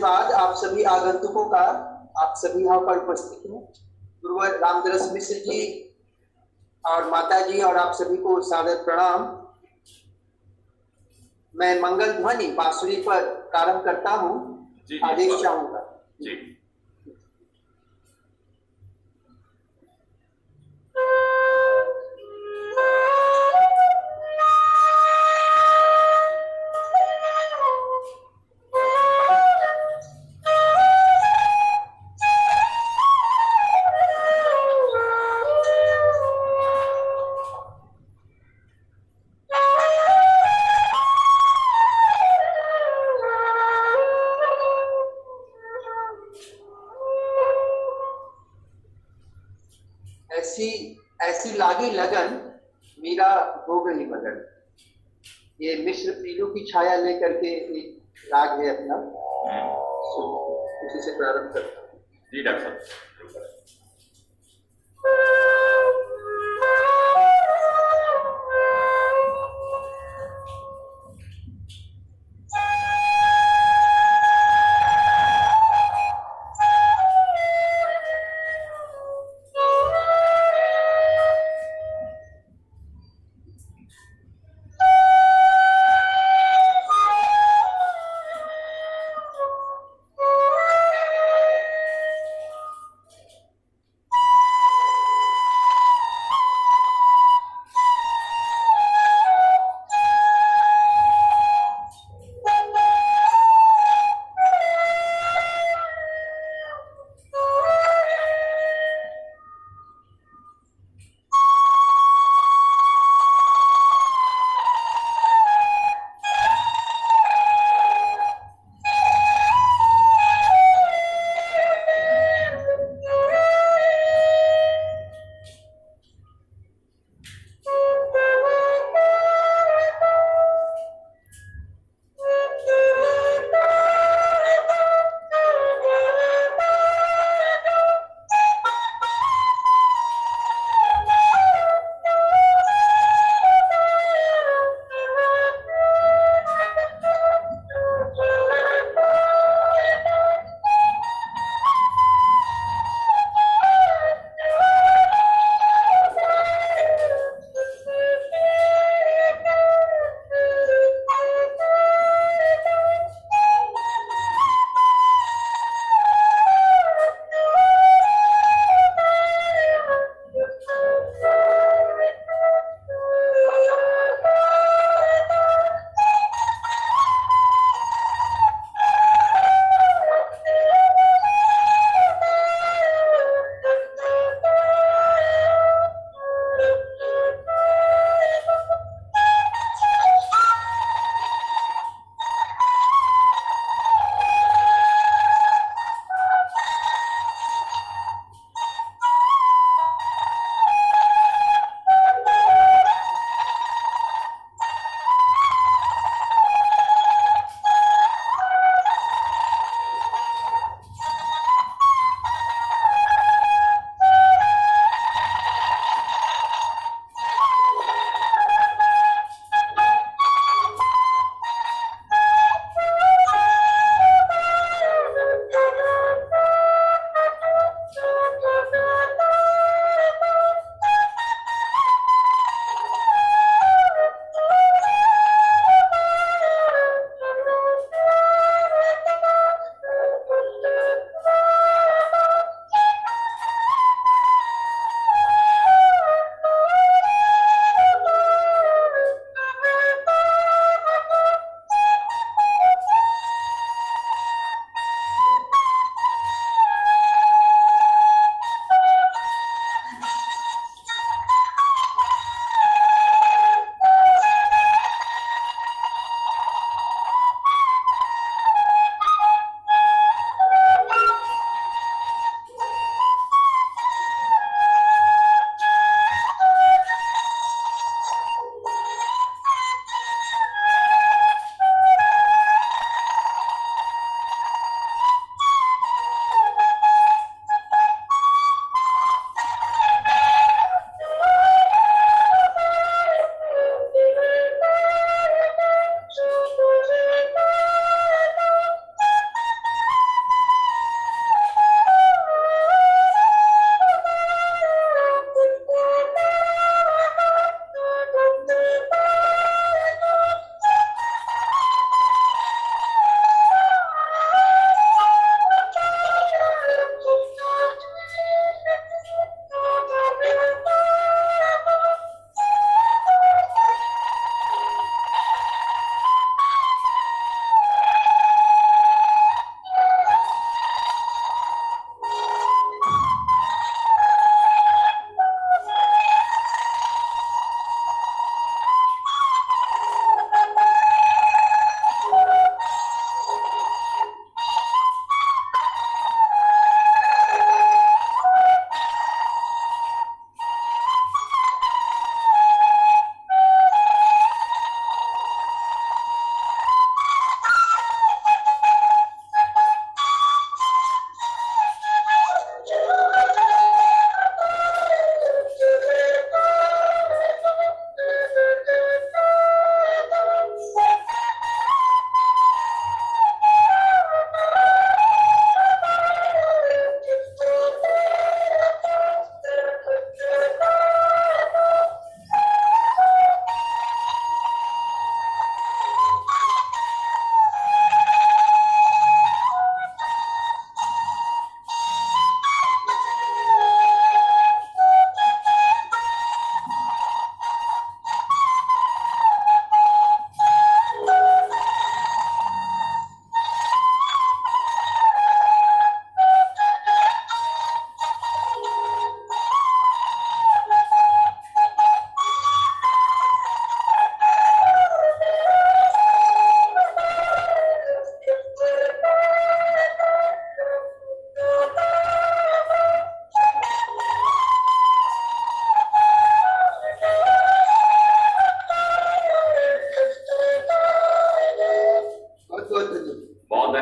बाद आप सभी आगंतुकों का, आप सभी यहाँ पर उपस्थित हैं, गुरुवर रामदरस मिश्र जी और माता जी और आप सभी को सादर प्रणाम। मैं मंगल ध्वनि बांसुरी पर प्रारंभ करता हूँ, आदेश चाहूंगा जी। ऐसी ऐसी लागी लगन मीरा हो गई मगन। ये मिश्र पीलू की छाया लेकर के एक राग है अपना, उसी से प्रारंभ करता हूँ जी डॉक्टर साहब।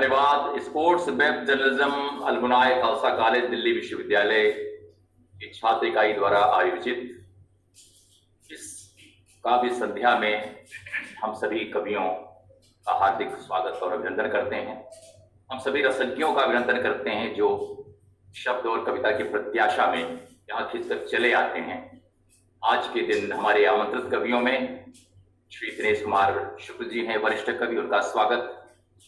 धन्यवाद। Sports web journalism alumni Khalsa college Delhi विश्वविद्यालय की छात्र इकाई द्वारा आयोजित इस काव्य संध्या में हम सभी कवियों का हार्दिक स्वागत और अभिनंदन करते हैं। हम सभी रसज्ञों का अभिनंदन करते हैं जो शब्द और कविता की प्रत्याशा में यहाँ खिंचकर चले आते हैं। आज के दिन हमारे आमंत्रित कवियों में श्री दिनेश कुमार शुक्ल जी हैं, वरिष्ठ कवि, उनका स्वागत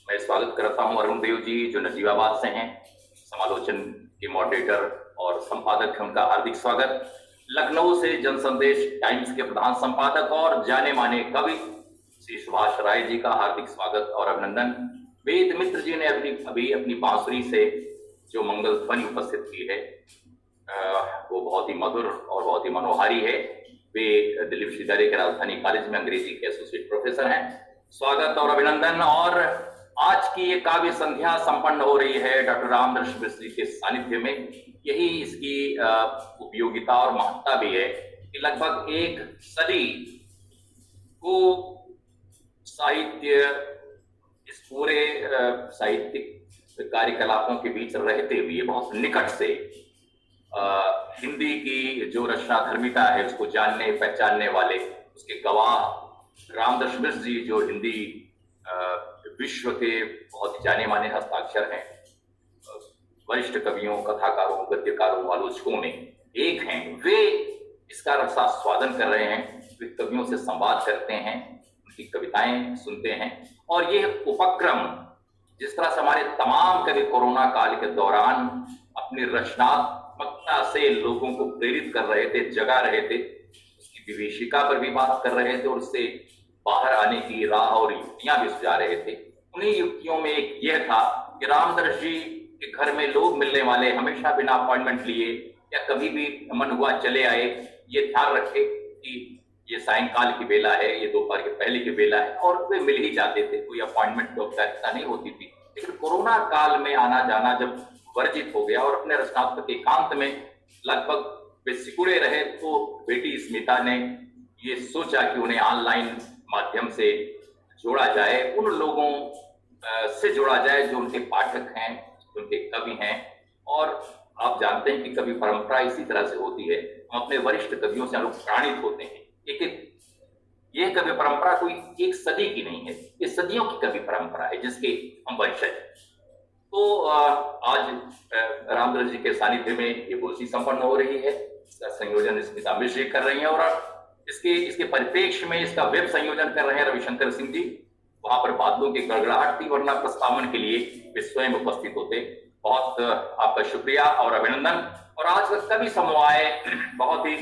मैं स्वागत करता हूं। अरुण देव जी जो नजीबाबाद से हैं, समालोचन के मॉडरेटर और संपादक हैं, उनका हार्दिक स्वागत। लखनऊ से जनसंदेश टाइम्स के प्रधान संपादक और जाने माने कवि श्री सुभाष राय जी का हार्दिक स्वागत और अभिनंदन। वेद मित्र जी ने अभी अपनी बांसुरी से जो मंगल ध्वनि उपस्थित की है वो बहुत ही मधुर और बहुत ही मनोहारी है। वे दिल्ली विश्वविद्यालय के राजधानी कॉलेज में अंग्रेजी के एसोसिएट प्रोफेसर हैं। स्वागत और अभिनंदन। और आज की ये काव्य संध्या संपन्न हो रही है डॉक्टर रामदर्श मिश्र के सानिध्य में। यही इसकी उपयोगिता और महत्ता भी है कि लगभग एक सदी को साहित्य इस पूरे साहित्यिक कार्यकलापों के बीच रहते हुए बहुत निकट से हिंदी की जो रचनाधर्मिता है उसको जानने पहचानने वाले उसके गवाह रामदर्श मिश्र जी जो हिंदी विश्व के बहुत ही जाने माने हस्ताक्षर हैं, वरिष्ठ कवियों, कथाकारों, गद्यकारों, आलोचकों में एक हैं। वे इसका रसास्वादन कर रहे हैं, वे कवियों से संवाद करते हैं, उनकी कविताएं सुनते हैं। और ये उपक्रम जिस तरह से हमारे तमाम कवि कोरोना काल के दौरान अपनी रचनात्मकता से लोगों को प्रेरित कर रहे थे, जगा रहे थे, उसकी विभीषिका पर भी बात कर रहे थे और उससे बाहर आने की राह और युक्तियां भी सुझा रहे थे। उन्हीं युक्तियों में एक यह था कि रामदर्श जी के घर में लोग मिलने वाले हमेशा बिना अपॉइंटमेंट लिए या कभी भी मन हुआ चले आए, ये ध्यान रखे कि ये सायंकाल की बेला है, ये दोपहर के पहले की बेला है, और वे मिल ही जाते थे, कोई अपॉइंटमेंट की औपचारिकता नहीं होती थी। लेकिन कोरोना काल में आना जाना जब वर्जित हो गया और अपने रचनात्मक एकांत में लगभग वे सिकुड़े रहे, तो बेटी स्मिता ने ये सोचा कि उन्हें ऑनलाइन माध्यम से जोड़ा जाए, उन लोगों से जोड़ा जाए जो उनके पाठक हैं, उनके कवि हैं। और आप जानते हैं कि कवि परंपरा इसी तरह से होती है, हम अपने वरिष्ठ कवियों से अनुप्राणित होते हैं। ये कवि परंपरा कोई एक सदी की नहीं है, ये सदियों की कवि परंपरा है जिसके हम वंशज हैं। तो आज रामदर्श जी के सानिध्य में ये गोष्ठी संपन्न हो रही है। इसका संयोजन स्मिता मिश्र जी कर रही है और इसके परिप्रेक्ष्य में इसका वेब संयोजन कर रहे हैं रविशंकर सिंह जी। वहां पर बादलों की गड़गड़ाहट थी, वरना प्रस्तावन के लिए वे स्वयं उपस्थित होते। बहुत आपका शुक्रिया और अभिनंदन। और आज का कवि समुदाय बहुत ही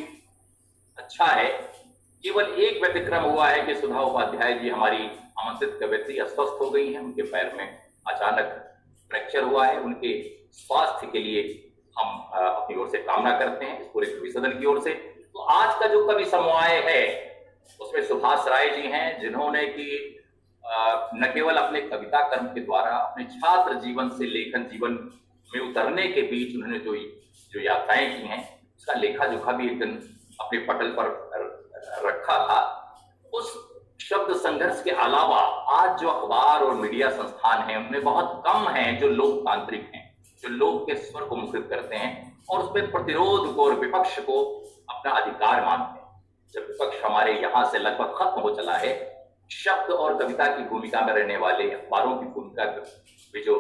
अच्छा है। केवल एक व्यतिक्रम हुआ है कि सुधा उपाध्याय जी हमारी आमंत्रित कवयित्री अस्वस्थ हो गई हैं, उनके पैर में अचानक फ्रैक्चर हुआ है। उनके स्वास्थ्य के लिए हम अपनी ओर से कामना करते हैं, इस पूरे कवि सदन की ओर से। तो आज का जो कवि समुदाय है उसमें सुभाष राय जी हैं, जिन्होंने कि न केवल अपने कविता कर्म के द्वारा अपने छात्र जीवन से लेखन जीवन में उतरने के बीच उन्होंने जो यात्राएं की हैं उसका लेखा जोखा भी एक दिन अपने पटल पर रखा था। उस शब्द संघर्ष के अलावा आज जो अखबार और मीडिया संस्थान हैं उनमें बहुत कम हैं जो लोकतांत्रिक हैं, जो लोक के स्वर को मुखरित करते हैं और उसमें प्रतिरोध को और विपक्ष को अपना अधिकार मानते हैं। जब विपक्ष हमारे यहाँ से लगभग खत्म हो चला है, शब्द और कविता की भूमिका में रहने वाले, अखबारों की भूमिका में जो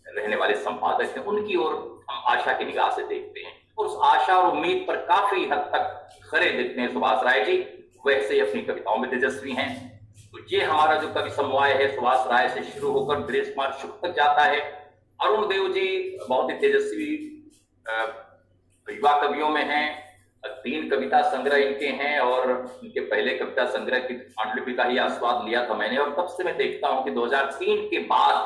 रहने वाले संपादक हैं, उनकी ओर हम आशा की निगाह से देखते हैं और उस आशा और उम्मीद पर काफी हद तक खरे दिखते हैं सुभाष राय जी। वैसे ही अपनी कविताओं में तेजस्वी हैं। तो ये हमारा जो कवि समूह है सुभाष राय से शुरू होकर दिनेश कुमार शुक्ल तक जाता है। अरुण देव जी बहुत ही तेजस्वी युवा कवियों में हैं। 3 कविता संग्रह इनके हैं और इनके पहले कविता संग्रह की पांडुलिपि का ही आस्वाद लिया था मैंने। और तब से मैं देखता हूं कि 2003 के बाद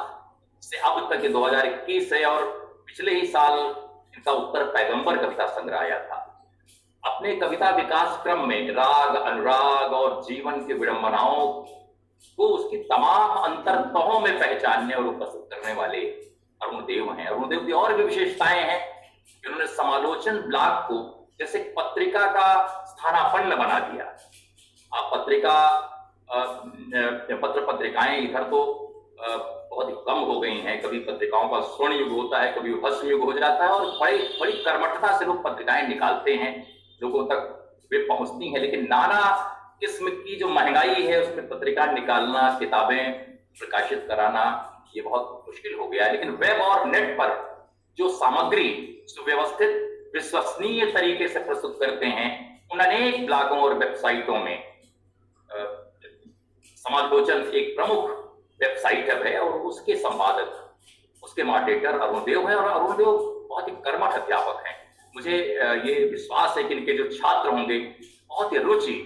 से अब तक 2021 है और पिछले ही साल इनका उत्तर पैगंबर कविता संग्रह आया था। अपने कविता विकास क्रम में राग, अनुराग और जीवन के विडंबनाओं को उसकी तमाम अंतर्तहों में पहचानने और उपस्थित करने वाले अरुण देव हैं। अरुण देव की और भी विशेषताएं हैं कि उन्होंने समालोचन ब्लॉग को जैसे पत्रिका का स्थानापन्न बना दिया। आप पत्रिकाएं इधर तो बहुत ही कम हो गई हैं। कभी पत्रिकाओं का स्वर्ण युग होता है, कभी भस्म युग हो जाता है, और बड़ी बड़ी कर्मठता से लोग पत्रिकाएं निकालते हैं, लोगों तक वे पहुंचती हैं। लेकिन नाना किस्म की जो महंगाई है उसमें पत्रिका निकालना, किताबें प्रकाशित कराना, ये बहुत मुश्किल हो गया है। लेकिन वेब और नेट पर जो सामग्री सुव्यवस्थित विश्वसनीय तरीके से प्रस्तुत करते हैं, उन अनेक ब्लॉगों और वेबसाइटों में समालोचन एक प्रमुख वेबसाइट है और उसके संपादक, उसके मॉडरेटर अरुण देव है। और अरुण देव बहुत ही कर्मठ अध्यापक हैं। मुझे ये विश्वास है कि इनके जो छात्र होंगे बहुत ही रुचि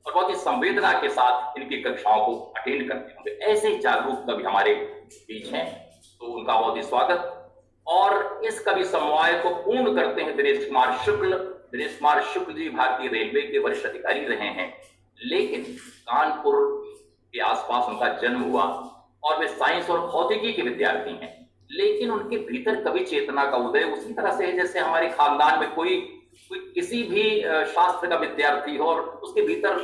और बहुत ही संवेदना के साथ इनकी कक्षाओं को अटेंड करते होंगे। ऐसे ही जागरूक कवि हमारे बीच हैं, तो उनका बहुत ही स्वागत। और इस कवि समवाय को पूर्ण करते हैं दिनेश कुमार शुक्ल। दिनेश कुमार शुक्ल जी भारतीय रेलवे के वरिष्ठ अधिकारी रहे हैं, लेकिन कानपुर के आसपास उनका जन्म हुआ और वे साइंस और भौतिकी के विद्यार्थी हैं। लेकिन उनके भीतर कवि चेतना का उदय उसी तरह से है जैसे हमारे खानदान में कोई किसी भी शास्त्र का विद्यार्थी हो और उसके भीतर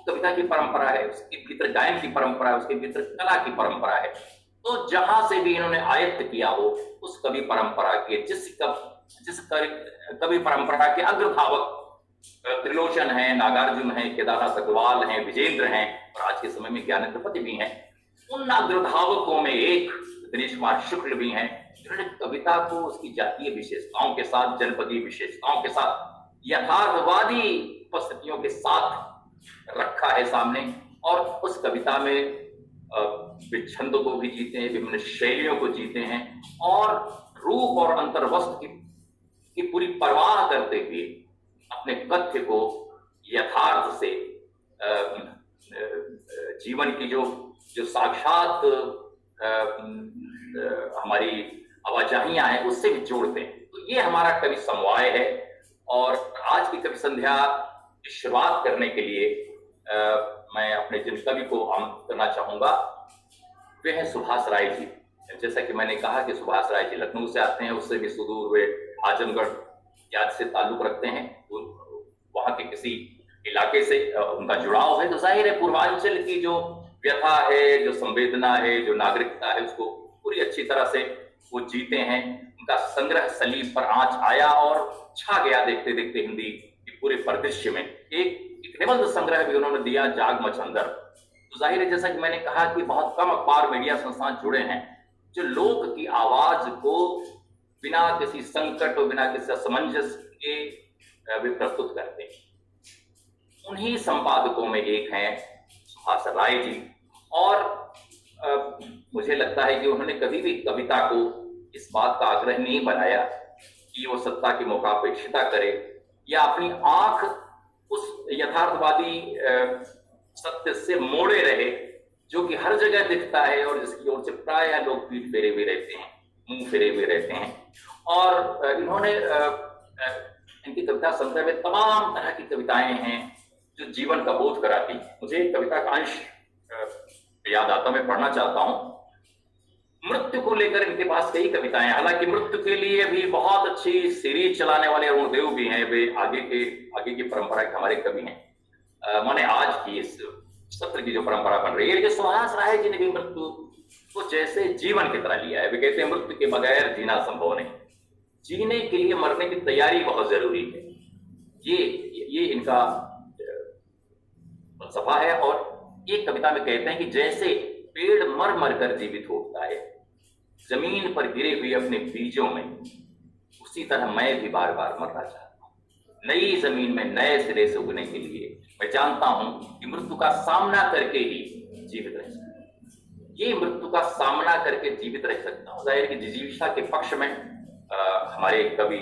कविता की परंपरा है, उसके भीतर गायन की परंपरा है, उसके भीतर कला की परंपरा है। तो जहां से भी इन्होंने आयत्त किया हो उस कवि परंपरा के जिस कवि परंपरा के अग्रधावक त्रिलोचन है, नागार्जुन है, केदारनाथ अग्रवाल हैं, विजेंद्र हैं और आज के समय में ज्ञानेंद्र पति भी हैं। उन अग्रधावकों में एक दिनेश कुमार शुक्ल भी हैं, जिन्होंने कविता को उसकी जातीय विशेषताओं के साथ, जनपदीय विशेषताओं के साथ, यथार्थवादी उपस्थितियों के साथ रखा है सामने। और उस कविता में वे छंद को भी जीते हैं, विभिन्न शैलियों को जीते हैं और रूप और अंतर्वस्त्र की पूरी परवाह करते हुए अपने कथ्य को यथार्थ से जीवन की जो साक्षात हमारी आवाजाहियां हैं उससे भी जोड़ते हैं। तो ये हमारा कवि समवाय है। और आज की कवि संध्या की शुरुआत करने के लिए मैं अपने जिन कवि को आमंत्रित करना चाहूंगा वे हैं सुभाष राय जी। जैसा कि मैंने कहा कि सुभाष राय जी लखनऊ से आते हैं, उससे भी सुदूर वे आजमगढ़ याद से ताल्लुक रखते हैं, वहां के किसी इलाके से उनका जुड़ाव है। तो जाहिर है पूर्वांचल की जो व्यथा है, जो संवेदना है, जो नागरिकता है, उसको पूरी अच्छी तरह से वो जीते हैं। उनका संग्रह सलीब पर आंच आया और छा गया देखते देखते हिंदी के पूरे परिदृश्य में। एक निबंध संग्रह भी उन्होंने दिया, जाग मचंदर। तो जाहिर है जैसा कि मैंने कहा कि बहुत कम अखबार मीडिया संस्थान जुड़े हैं जो लोक की आवाज को बिना किसी संकट और बिना किसी असमंजस के वे प्रस्तुत करते हैं। उन्हीं संपादकों में एक हैं सुभाष राय जी। और मुझे लगता है कि उन्होंने कभी भी कविता को इस बात का आग्रह नहीं बनाया कि वो सत्ता की मौकापेक्षिता करे या अपनी आंख उस यथार्थवादी सत्य से मोड़े रहे जो कि हर जगह दिखता है और जिसकी ओर से प्राय लोग पीठ फेरे हुए रहते हैं, मुंह फेरे हुए रहते हैं। और इन्होंने इनकी कविता संग्रह में तमाम तरह की कविताएं हैं जो जीवन का बोध कराती हैं। मुझे एक कविता का अंश याद आता, मैं पढ़ना चाहता हूं। मृत्यु को लेकर इनके पास कई कविताएं, हालांकि मृत्यु के लिए भी बहुत अच्छी सीरीज चलाने वाले अरुण देव भी हैं, वे आगे की परंपरा के हमारे कवि हैं। माने आज की इस सत्र की जो परंपरा बन रही है, लेकिन सुभाष राय जी ने भी मृत्यु को जैसे जीवन की तरह लिया है। वे कहते हैं मृत्यु के बगैर जीना संभव नहीं, जीने के लिए मरने की तैयारी बहुत जरूरी है। ये इनका फलसफा है। और एक कविता में कहते हैं कि जैसे पेड़ मर मर कर जीवित होता है जमीन पर गिरे हुए अपने बीजों में, उसी तरह मैं भी बार बार मरना चाहता हूं नई जमीन में नए सिरे से उगने के लिए। मैं जानता हूं कि मृत्यु का सामना करके ही जीवित रह सकता हूं, ये मृत्यु का सामना करके जीवित रह सकता हूं। जाहिर कि जिजीविषा के पक्ष में हमारे कवि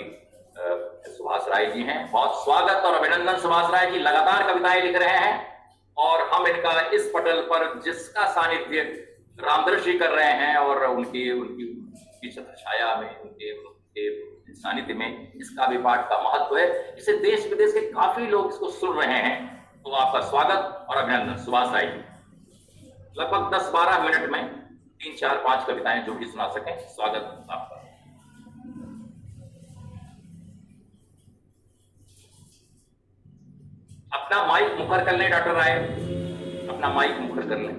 सुभाष राय जी हैं। बहुत स्वागत और अभिनंदन। सुभाष राय जी लगातार कविताएं लिख रहे हैं और हम इनका इस पटल पर जिसका सानिध्य रामदर्श जी कर रहे हैं और उनकी छत्र छाया में, उनके सानिध्य में इसका भी पाठ का महत्व है। इसे देश विदेश के काफी लोग इसको सुन रहे हैं। तो आपका स्वागत और अभिनंदन सुभाष राय जी। लगभग 10-12 मिनट में 3-4-5 कविताएं जो भी सुना सकें, स्वागत आपका। अपना माइक मुखर कर लें डॉक्टर राय, अपना माइक मुखर कर लें।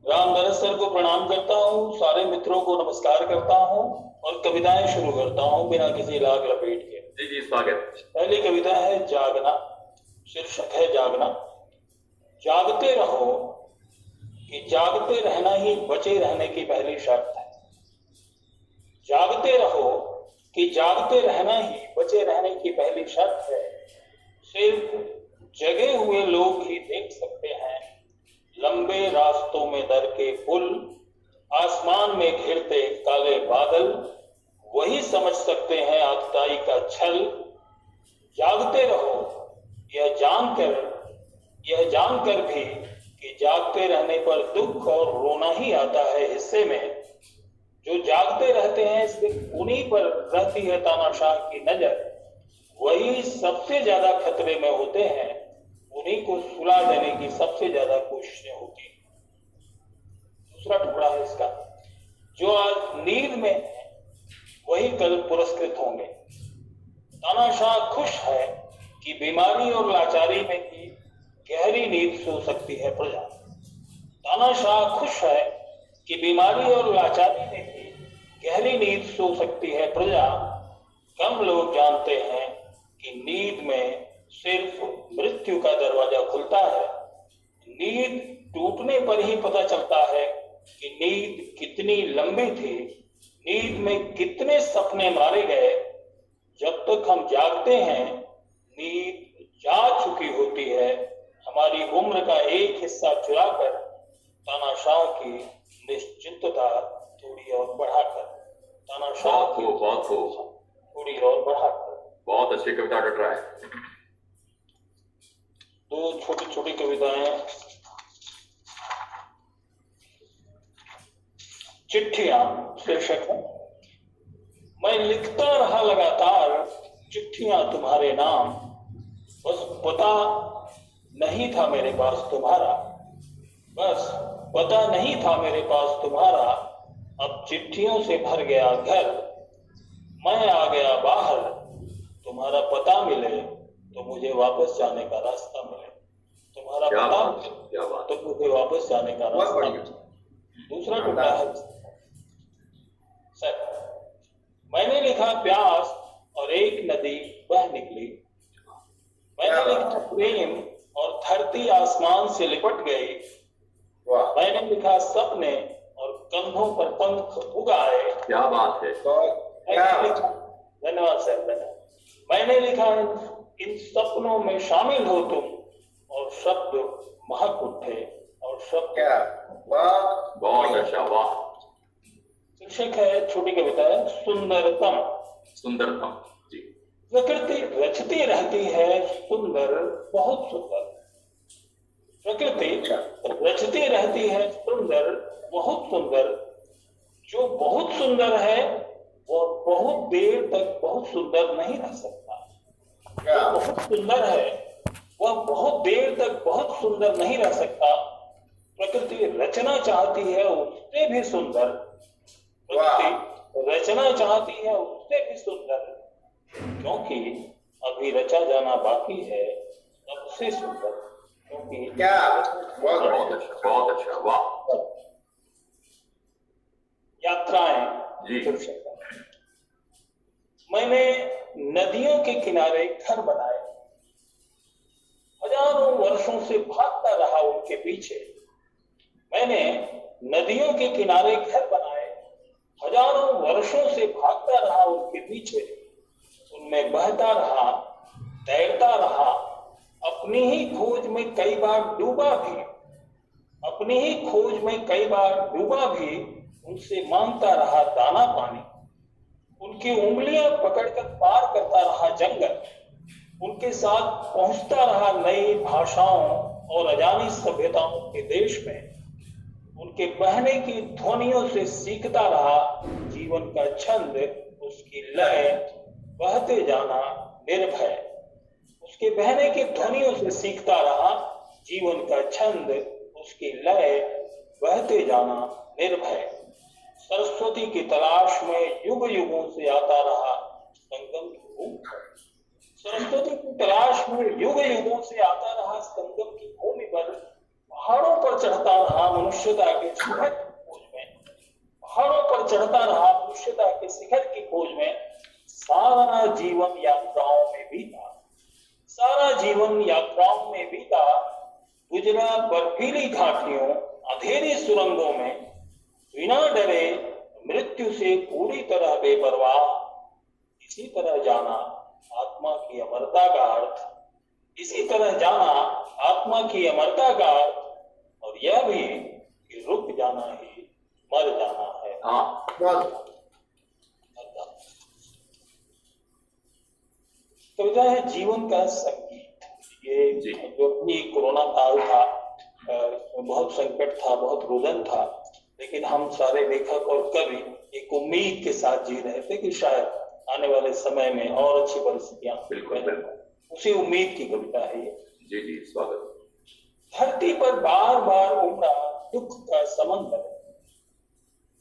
रामधनस सर को प्रणाम करता हूँ, सारे मित्रों को नमस्कार करता हूँ और कविताएं शुरू करता हूँ बिना किसी लाग लपेट के। जी जी स्वागत। पहली कविता है जागना, शीर्षक है जागना। जागते रहो कि जागते रहना ही बचे रहने की पहली शर्त है। जागते रहो कि जागते रहना ही बचे रहने की पहली शर्त है। सिर्फ जगे हुए लोग ही देख सकते हैं लंबे रास्तों में दर के पुल, आसमान में घिरते काले बादल, वही समझ सकते हैं आतताई का छल। जागते रहो यह जानकर भी कि जागते रहने पर दुख और रोना ही आता है हिस्से में। जो जागते रहते हैं सिर्फ उन्हीं पर रहती है तानाशाह की नजर, वही सबसे ज्यादा खतरे में होते हैं, उन्हीं को सुला देने की सबसे ज्यादा कोशिशें होती हैं। दूसरा टुकड़ा है इसका, जो आज नींद में है वही कल पुरस्कृत होंगे। तानाशाह खुश है कि बीमारी और लाचारी में भी गहरी नींद सो सकती है प्रजा। तानाशाह खुश है कि बीमारी और लाचारी में भी गहरी नींद सो सकती है प्रजा। कम लोग जानते हैं कि नींद में सिर्फ मृत्यु का दरवाजा खुलता है। नींद टूटने पर ही पता चलता है कि नींद कितनी लंबी थी, नींद में कितने सपने मारे गए। जब तक हम जागते हैं नींद जा चुकी होती है, हमारी उम्र का एक हिस्सा चुराकर तानाशाह की निश्चिंतता थोड़ी और बढ़ाकर, तानाशाह की थोड़ी और बढ़ाकर। बहुत अच्छी कविता कट रहा है। दो छोटी छोटी कविताएं, चिट्ठियां शीर्षक है। मैं लिखता रहा लगातार चिट्ठियां तुम्हारे नाम, बस पता नहीं था मेरे पास तुम्हारा, बस पता नहीं था मेरे पास तुम्हारा। अब चिट्ठियों से भर गया घर, मैं आ गया बाहर। तुम्हारा पता मिले तो मुझे वापस जाने का रास्ता मिले, तुम्हारा पता मिले तो मुझे वापस जाने का रास्ता मिले। दूसरा टुकड़ा है सर, मैंने लिखा प्यास और एक नदी बह निकली। मैंने लिखा प्रेम और धरती आसमान से लिपट गई। मैंने लिखा सपने और कंधों पर पंख उगाए। क्या बात है। धन्यवाद सर, धन्यवाद। मैंने लिखा इन सपनों में शामिल हो तुम, और शब्द महक उठे और शब्द। बहुत अच्छा, वाह। शीर्षक है, छोटी कविता है, सुंदरतम। सुंदरतम जी। प्रकृति रचती रहती है सुंदर, बहुत सुंदर। प्रकृति रचती रहती है सुंदर, बहुत सुंदर। जो बहुत सुंदर है वो बहुत देर तक बहुत सुंदर नहीं रह सकता। जो बहुत सुंदर है वह बहुत देर तक बहुत सुंदर नहीं रह सकता। प्रकृति रचना चाहती है उससे भी सुंदर, प्रकृति रचना चाहती है उससे भी सुंदर, क्योंकि अभी रचा जाना बाकी है सबसे सुंदर। क्योंकि बहुत अच्छा, वाह। यात्राएं जी। मैंने नदियों के किनारे घर बनाए, हजारों वर्षों से भागता रहा उनके पीछे। मैंने नदियों के किनारे घर बनाए, हजारों वर्षों से भागता रहा उनके पीछे। उनमें बहता रहा, तैरता रहा, अपनी ही खोज में कई बार डूबा भी, अपनी ही खोज में कई बार डूबा भी। उनसे मांगता रहा दाना पानी, उनकी उंगलियां पकड़कर पार करता रहा जंगल। उनके साथ पहुंचता रहा नई भाषाओं और अजानी सभ्यताओं के देश में। उनके बहने की ध्वनियों से सीखता रहा जीवन का छंद, उसकी लय, बहते जाना निर्भय। उसके बहने की ध्वनियों से सीखता रहा जीवन का छंद, उसकी लय, बहते जाना निर्भय। सरस्वती की तलाश में युग युगों से आता रहा संगम की भूमि। सरस्वती की तलाश में युग युगों से आता रहा संगम की भूमि पर पहाड़ों पर चढ़ता रहा मनुष्यता के शिखर की खोज में, पहाड़ों पर चढ़ता रहा मनुष्यता के शिखर की खोज में, सारा जीवन यात्राओं में बीता, सारा जीवन यात्राओं में बीता, गुजरा बर्फीली घाटियों, अंधेरी सुरंगों में, बिना डरे मृत्यु से पूरी तरह बेपरवाह। इसी तरह जाना आत्मा की अमरता का अर्थ, इसी तरह जाना आत्मा की अमरता का अर्थ, और यह भी कि रुक जाना ही मर जाना है। कविता है जीवन का संगीत। ये जो भी कोरोना काल था, बहुत संकट था, बहुत रुदन था, लेकिन हम सारे लेखक और कवि एक उम्मीद के साथ जी रहे थे कि शायद आने वाले समय में और अच्छी परिस्थितियां। बिल्कुल, उसी उम्मीद की कविता है ये। जी जी, स्वागत। धरती पर बार बार उमड़ा दुख का समंदर,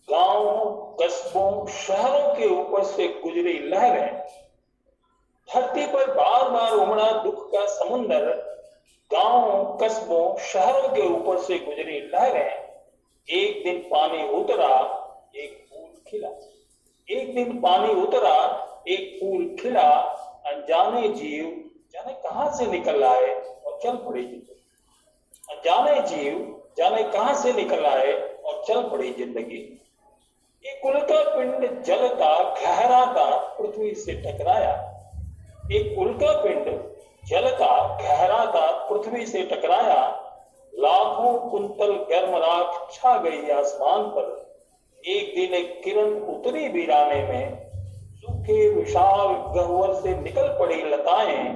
गांवों, कस्बों, शहरों के ऊपर से गुजरी लहरें। धरती पर बार बार उमड़ा दुख का समुंदर, गांवों, कस्बों, शहरों के ऊपर से गुजरी लहरें। एक दिन पानी उतरा, एक फूल खिला, एक दिन पानी उतरा, एक फूल खिला। अनजाने जीव जाने कहां से निकल आए और चल पड़ी जिंदगी। अनजाने जीव जाने कहां से निकल आए और चल पड़ी जिंदगी। एक उल्का पिंड जलता गहराता पृथ्वी से टकराया, एक उल्का पिंड जलता गहराता पृथ्वी से टकराया। लाखों कुंतल गर्म राख छा गई आसमान पर। एक दिन एक किरण उतरी वीराने में, सूखे विशाल गह्वर से निकल पड़ी लताएं,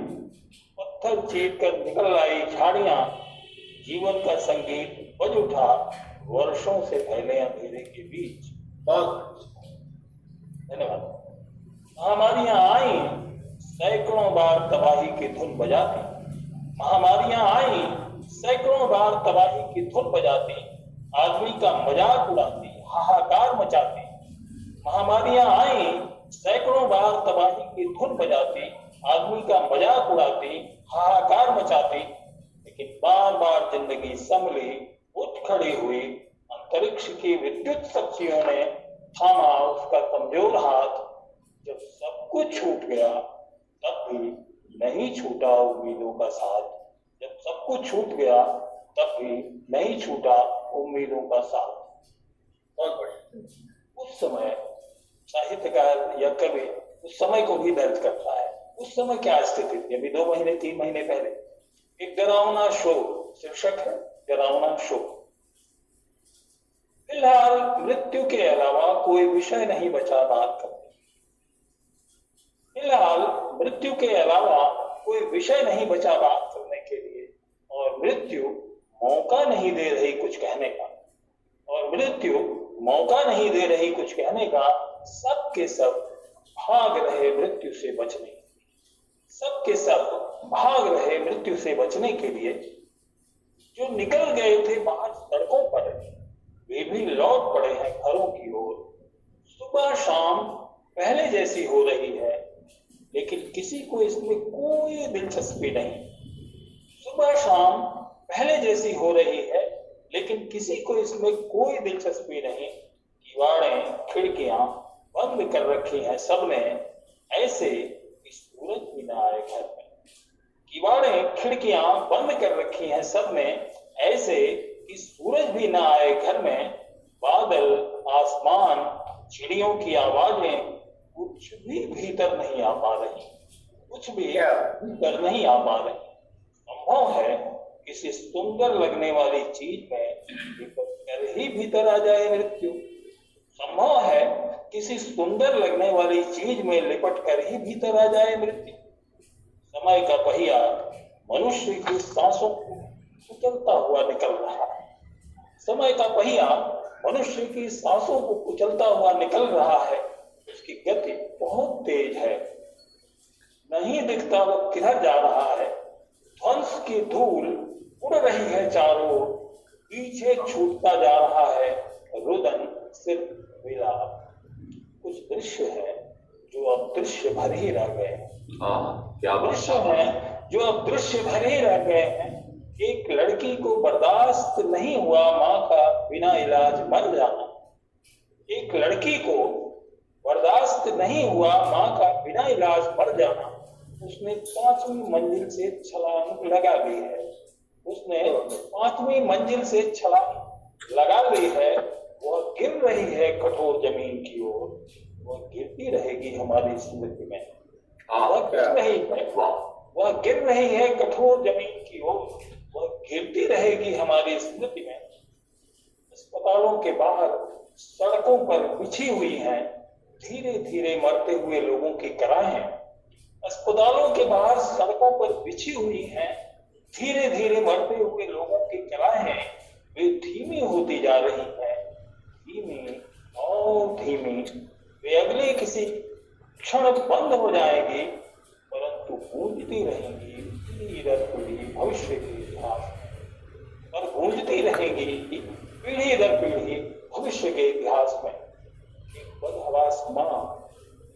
पत्थर चीर कर निकल आई झाड़ियां। जीवन का संगीत बज उठा वर्षों से फैले अंधेरे के बीच। बहुत धन्यवाद। महामारियां आई, सैकड़ों बार तबाही की धुन बजाती। महामारियां आई, सैकड़ों बार तबाही की धुन बजाती, आदमी का मजाक उड़ाती, हाहाकार मचाती। महामारियां आई, सैकड़ों बार तबाही की धुन बजाती, आदमी का मजाक उड़ाती, हाहाकार मचाती। लेकिन बार बार जिंदगी संभली, उठ खड़ी हुई। अंतरिक्ष की विद्युत शक्तियों ने थामा उसका कमजोर हाथ। जब सब कुछ छूट गया तब भी नहीं छूटा उम्मीदों का साथ। जब सब कुछ छूट गया तब भी नहीं छूटा उम्मीदों का साथ। बहुत बढ़िया। उस समय साहित्यकार या कवि उस समय को भी दर्ज करता है। उस समय क्या स्थिति थी? अभी 2 महीने 3 महीने पहले एक डरावना शोक, शीर्षक है डरावना शोक। फिलहाल मृत्यु के अलावा कोई विषय नहीं बचा बात करने। फिलहाल मृत्यु के अलावा कोई विषय नहीं बचा बात करने के लिए, और मृत्यु मौका नहीं दे रही कुछ कहने का, और मृत्यु मौका नहीं दे रही कुछ कहने का। सब के सब भाग रहे मृत्यु से बचने, सब के सब भाग रहे मृत्यु से बचने के लिए। जो निकल गए थे महज सड़कों पर, वे भी लौट पड़े हैं घरों की ओर। सुबह शाम पहले जैसी हो रही है, लेकिन किसी को इसमें कोई दिलचस्पी नहीं। सुबह शाम पहले जैसी हो रही है, लेकिन किसी को इसमें कोई दिलचस्पी नहीं। दीवारें, खिड़कियां बंद कर रखी हैं सबने, ऐसे कि सूरज भी ना आए घर में। दीवारें, खिड़कियां बंद कर रखी हैं सबने, ऐसे कि सूरज भी ना आए घर में। बादल, आसमान, चिड़ियों की आवाजें कुछ भी भीतर नहीं आ पा रही, कुछ भी भीतर नहीं आ पा रही। संभव है किसी सुंदर लगने वाली चीज में लिपट कर ही भीतर आ जाए मृत्यु। संभव है किसी सुंदर लगने वाली चीज में लिपट कर ही भीतर आ जाए मृत्यु। समय का पहिया मनुष्य की सांसों को कुचलता हुआ निकल रहा है। समय का पहिया मनुष्य की सांसों को कुचलता हुआ निकल रहा है। उसकी गति बहुत तेज है, नहीं दिखता वो किधर जा रहा है। ध्वंस की धूल उड़ रही है चारों ओर, पीछे छूटता जा रहा है रुदन, सिर्फ विलाप। कुछ दृश्य है जो अब दृश्य भर ही रह गए हैं। क्या दृश्य है जो अब दृश्य भर ही रह गए हैं। एक लड़की को बर्दाश्त नहीं हुआ माँ का बिना इलाज मर जाना। एक लड़की को बर्दाश्त नहीं हुआ माँ का बिना इलाज मर जाना। उसने 5वीं मंजिल से छलांग लगा ली है। उसने 5वीं मंजिल से छलांग लगा ली है। वह गिर रही है कठोर जमीन की ओर। वह गिरती रहेगी हमारी स्मृति में। वह गिर रही है, वह गिर रही है कठोर जमीन की ओर। वह गिरती रहेगी हमारी स्मृति में। अस्पतालों के बाहर सड़कों पर बिछी हुई हैं धीरे धीरे मरते हुए लोगों की कलाएं। अस्पतालों के बाहर सड़कों पर बिछी हुई हैं धीरे धीरे मरते हुए लोगों की कलाएं। वे धीमी होती जा रही हैं, धीमी और धीमी। वे अगले किसी क्षण बंद हो जाएंगी, परंतु गूंजती रहेंगी पीढ़ी दर पीढ़ी भविष्य के इतिहास में। और गूंजती रहेंगी पीढ़ी दर पीढ़ी भविष्य के इतिहास में। एक बदहवास माँ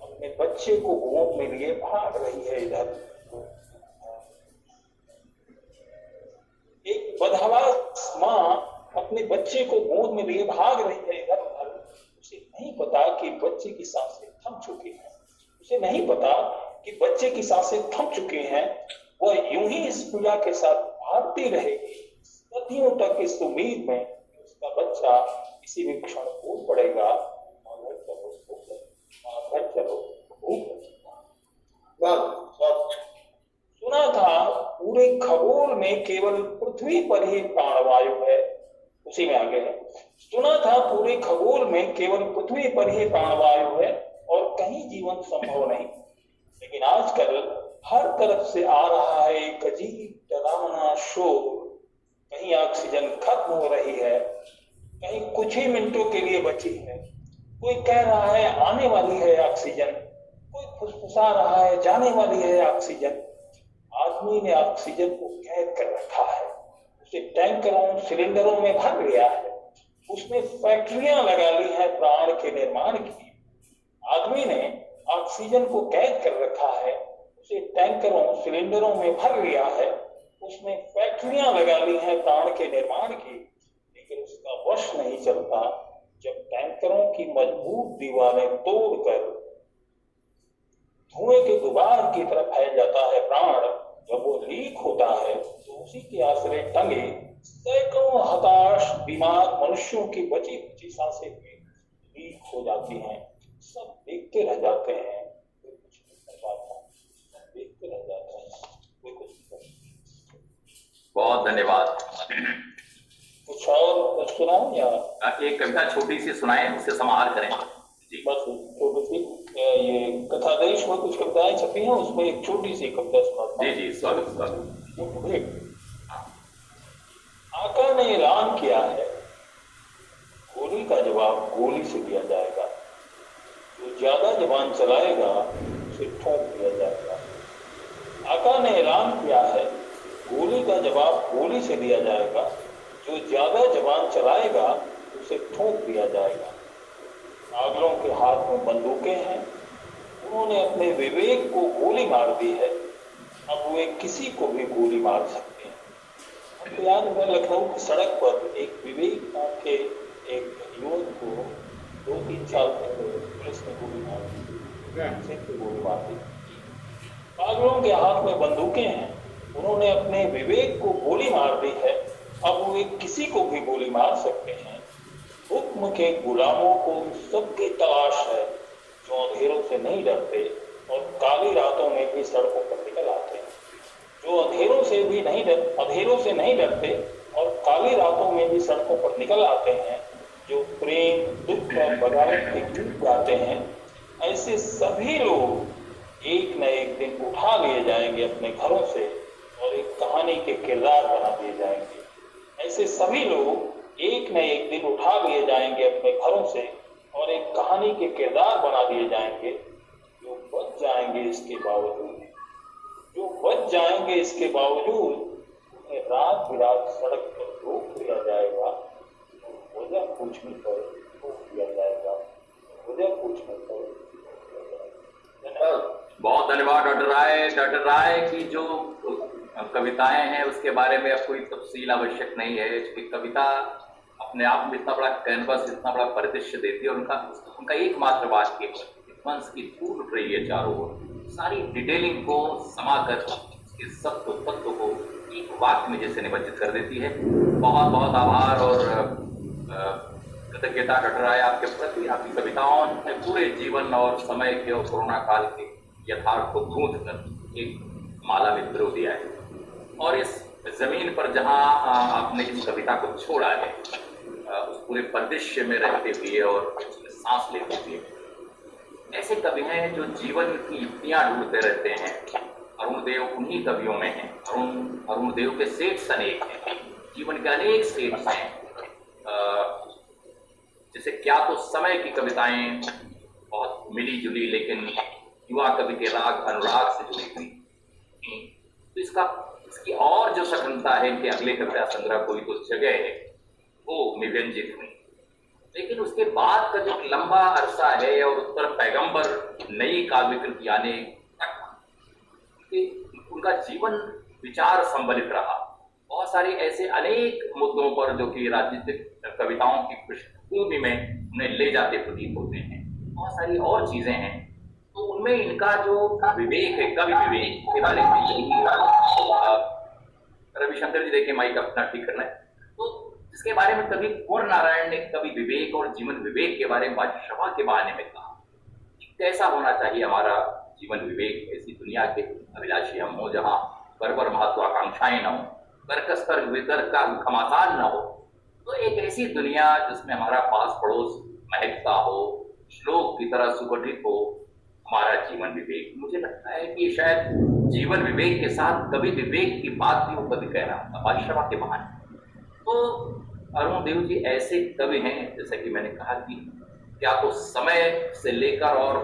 अपने बच्चे को गोद में लिए भाग रही है इधर। एक बदहवास माँ अपने बच्चे को गोद में लिए भाग रही है इधर उधर। उसे नहीं पता कि बच्चे की सांसें थम चुकी हैं। उसे नहीं पता कि बच्चे की सांसें थम चुकी हैं। वह यूं ही इस पीड़ा के साथ भागती रहेगी सदियों तक इस उम्मीद में कि उसका बच्चा किसी भी क्षण कूद पड़ेगा। घर चलो सुना था पूरे खगोल में केवल पृथ्वी पर ही प्राणवायु है। उसी में आगे है, सुना था पूरे खगोल में केवल पृथ्वी पर ही प्राणवायु है और कहीं जीवन संभव नहीं। लेकिन आजकल हर तरफ से आ रहा है एक अजीब डरावना शोर। कहीं ऑक्सीजन खत्म हो रही है, कहीं कुछ ही मिनटों के लिए बची है। कोई कह रहा है आने वाली है ऑक्सीजन, कोई फुसफुसा रहा है जाने वाली है ऑक्सीजन। आदमी ने ऑक्सीजन को कैद कर रखा है, उसे टैंकरों सिलेंडरों में भर लिया है। उसने फैक्ट्रियां लगा ली हैं प्राण के निर्माण की। आदमी ने ऑक्सीजन को कैद कर रखा है, उसे टैंकरों सिलेंडरों में भर लिया है। उसने फैक्ट्रियां लगा ली हैं प्राण के निर्माण की, लेकिन उसका वश नहीं चलता जब टैंकरों की मजबूत दीवारें तोड़कर धुएं के गुबार की तरफ फैल जाता है प्राण। जब वो लीक होता है तो उसी के आश्रय टंगे सैकड़ों हताश बीमार मनुष्यों की बची बची सांसें भी लीक हो जाती हैं। सब देखते रह जाते हैं, कोई कुछ नहीं कर पाता। सब देखते रह जाते हैं, कोई कुछ नहीं कर पाता। बहुत धन्यवाद। कुछ और सुनाऊं या एक कविता छोटी सी सुनाएं, उससे समाहार करें जी। बस छोटी सी ये कथा देश में कुछ कविताएं छपी हैं, उसमें एक छोटी सी कविता सुनाता हूं। जी स्वागत स्वागत। आका ने ऐलान किया है गोली का जवाब गोली से दिया जाएगा। जो ज्यादा जबान चलाएगा उसे ठोक दिया जाएगा। आका ने ऐलान किया है गोली का जवाब गोली से दिया जाएगा। जो ज्यादा जबान चलाएगा उसे ठोक दिया जाएगा। पागलों के हाथ में बंदूकें हैं, उन्होंने अपने विवेक को गोली मार दी है। अब वे किसी को भी गोली मार सकते हैं। हमको याद है लखनऊ की सड़क पर एक विवेक नाम के एक युवक को 2-3 साल पहले पुलिस ने गोली मार दी। पागलों के हाथ में बंदूकें हैं, उन्होंने अपने विवेक को गोली मार दी है। अब वे किसी को भी गोली मार सकते हैं। हुक्म के गुलामों को सबकी तलाश है जो अंधेरों से नहीं डरते और काली रातों में भी सड़कों पर निकल आते हैं। जो अंधेरों से नहीं डरते और काली रातों में भी सड़कों पर निकल आते हैं। जो प्रेम दुख और बगावत के गीत गाते हैं। ऐसे सभी लोग एक न एक दिन उठा लिए जाएंगे अपने घरों से और एक कहानी के किरदार बना दिए जाएंगे। ऐसे सभी लोग एक न एक दिन उठा लिए जाएंगे अपने घरों से और एक कहानी के किरदार बना दिए जाएंगे। जो बच जाएंगे इसके बावजूद उन्हें रात बिरात सड़क पर रोक दिया जाएगा। वजह पूछने पर रोक दिया जाएगा। बहुत धन्यवाद डॉक्टर राय की जो कविताएं हैं उसके बारे में अब कोई तफसील आवश्यक नहीं है, क्योंकि कविता अपने आप में इतना बड़ा कैनवस, इतना बड़ा परिदृश्य देती है, और उनका एकमात्र वाक्य वंश की धूल उठ रही है चारों ओर, सारी डिटेलिंग को समाकर उसके सत्व तत्व को एक वाक्य में जैसे निमज्जित कर देती है। बहुत बहुत आभार और कृतज्ञता कटरा है आपके प्रति। आपकी कविताओं ने पूरे जीवन और समय के और कोरोना काल के यथार्थ को गूंथ कर एक माला में पिरो दिया है, और इस जमीन पर जहां आपने इस कविता को छोड़ा है उस पूरे परिदृश्य में रहते हुए और उसमें सांस लेते हुए, ऐसे कवि हैं जो जीवन की युक्तियां ढूंढते रहते हैं। अरुण देव उन्हीं कवियों में हैं। अरुण देव के सेट्स अनेक हैं, जीवन के अनेक सेट्स हैं। जैसे क्या तो समय की कविताएं बहुत मिली जुली, लेकिन युवा कवि के राग अनुराग से जुड़ी हुई, तो इसकी और जो सघनता है इनके अगले कविता संग्रह कोई तो जगह है वो निव्यंजित हुई। लेकिन उसके बाद का जो लंबा अरसा है और उत्तर पैगंबर नई काव्य कृति आने तक उनका जीवन विचार संबलित रहा। बहुत सारे ऐसे अनेक मुद्दों पर जो कि राजनीतिक कविताओं की पृष्ठभूमि में उन्हें ले जाते प्रतीत होते हैं। बहुत सारी और चीजें हैं, तो उनमें इनका जो विवेक है, कवि विवेक के बारे में रविशंकर जी देखिए माइक अपना ठीक करना है, तो जिसके बारे में कवि कुंवर नारायण ने कवि विवेक और जीवन विवेक के बारे में सभा के बहाने में कहा कि कैसा होना चाहिए हमारा जीवन विवेक। ऐसी दुनिया के अभिलाषी हम हो जहाँ बर्बर महत्वाकांक्षाएं न हो, कर्कश तर्क वितर्क का घमासान न हो, तो एक ऐसी दुनिया जिसमें हमारा पास पड़ोस महकता हो, श्लोक की तरह सुगठित हो हमारा जीवन विवेक। मुझे लगता है कि शायद जीवन विवेक के साथ कवि विवेक की बात भी वो कवि कह रहा था बादशाह के बहाने। तो अरुण देव जी ऐसे कवि हैं, जैसा कि मैंने कहा कि क्या तो समय से लेकर और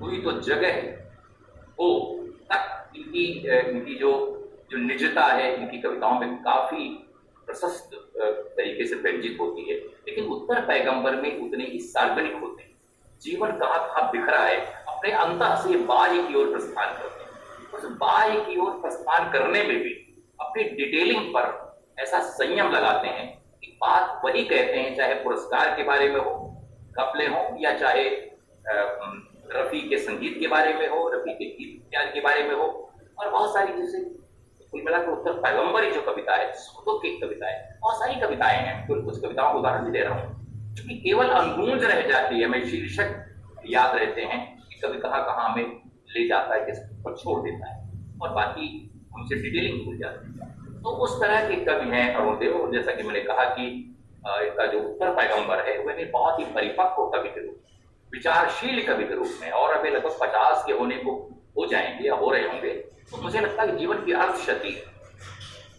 कोई तो जगह हो तक इनकी जो निजता है इनकी कविताओं में काफी प्रशस्त तरीके से व्यंजित होती है। लेकिन उत्तर पैगंबर में उतने ही सार्वजनिक होते हैं। जीवन कहाँ कहाँ बिखरा है, अपने अंतः से बाह्य की ओर प्रस्थान करते हैं। उस बाह्य की ओर प्रस्थान करने में भी अपनी डिटेलिंग पर ऐसा संयम लगाते हैं कि बात वही कहते हैं, चाहे पुरस्कार के बारे में हो, कपले हो, या चाहे रफी के संगीत के बारे में हो, रफी के गीत इत्यादि के बारे में हो, और बहुत सारी जैसे कुल मिलाकर उत्तर पैगंबर जो कविता है, शब्दों की कविता है, बहुत सारी कविताएं हैं। कुछ कविताओं को उदाहरण भी दे रहा हूँ क्योंकि केवल अनगूंज रह जाती है, हमें शीर्षक याद रहते हैं कि कवि कहाँ हमें ले जाता है, किस पर छोड़ देता है, और बाकी हमसे डिटेलिंग भूल जाती है। तो उस तरह के कवि हैं अरुण देव। जैसा कि मैंने कहा कि इसका जो उत्तर पैगंबर है वह बहुत ही परिपक्व कवि के रूप, विचारशील कवि के रूप में, और अभी लगभग 50 के होने को हो जाएंगे या हो रहे होंगे। तो मुझे लगता है कि जीवन की अर्धशती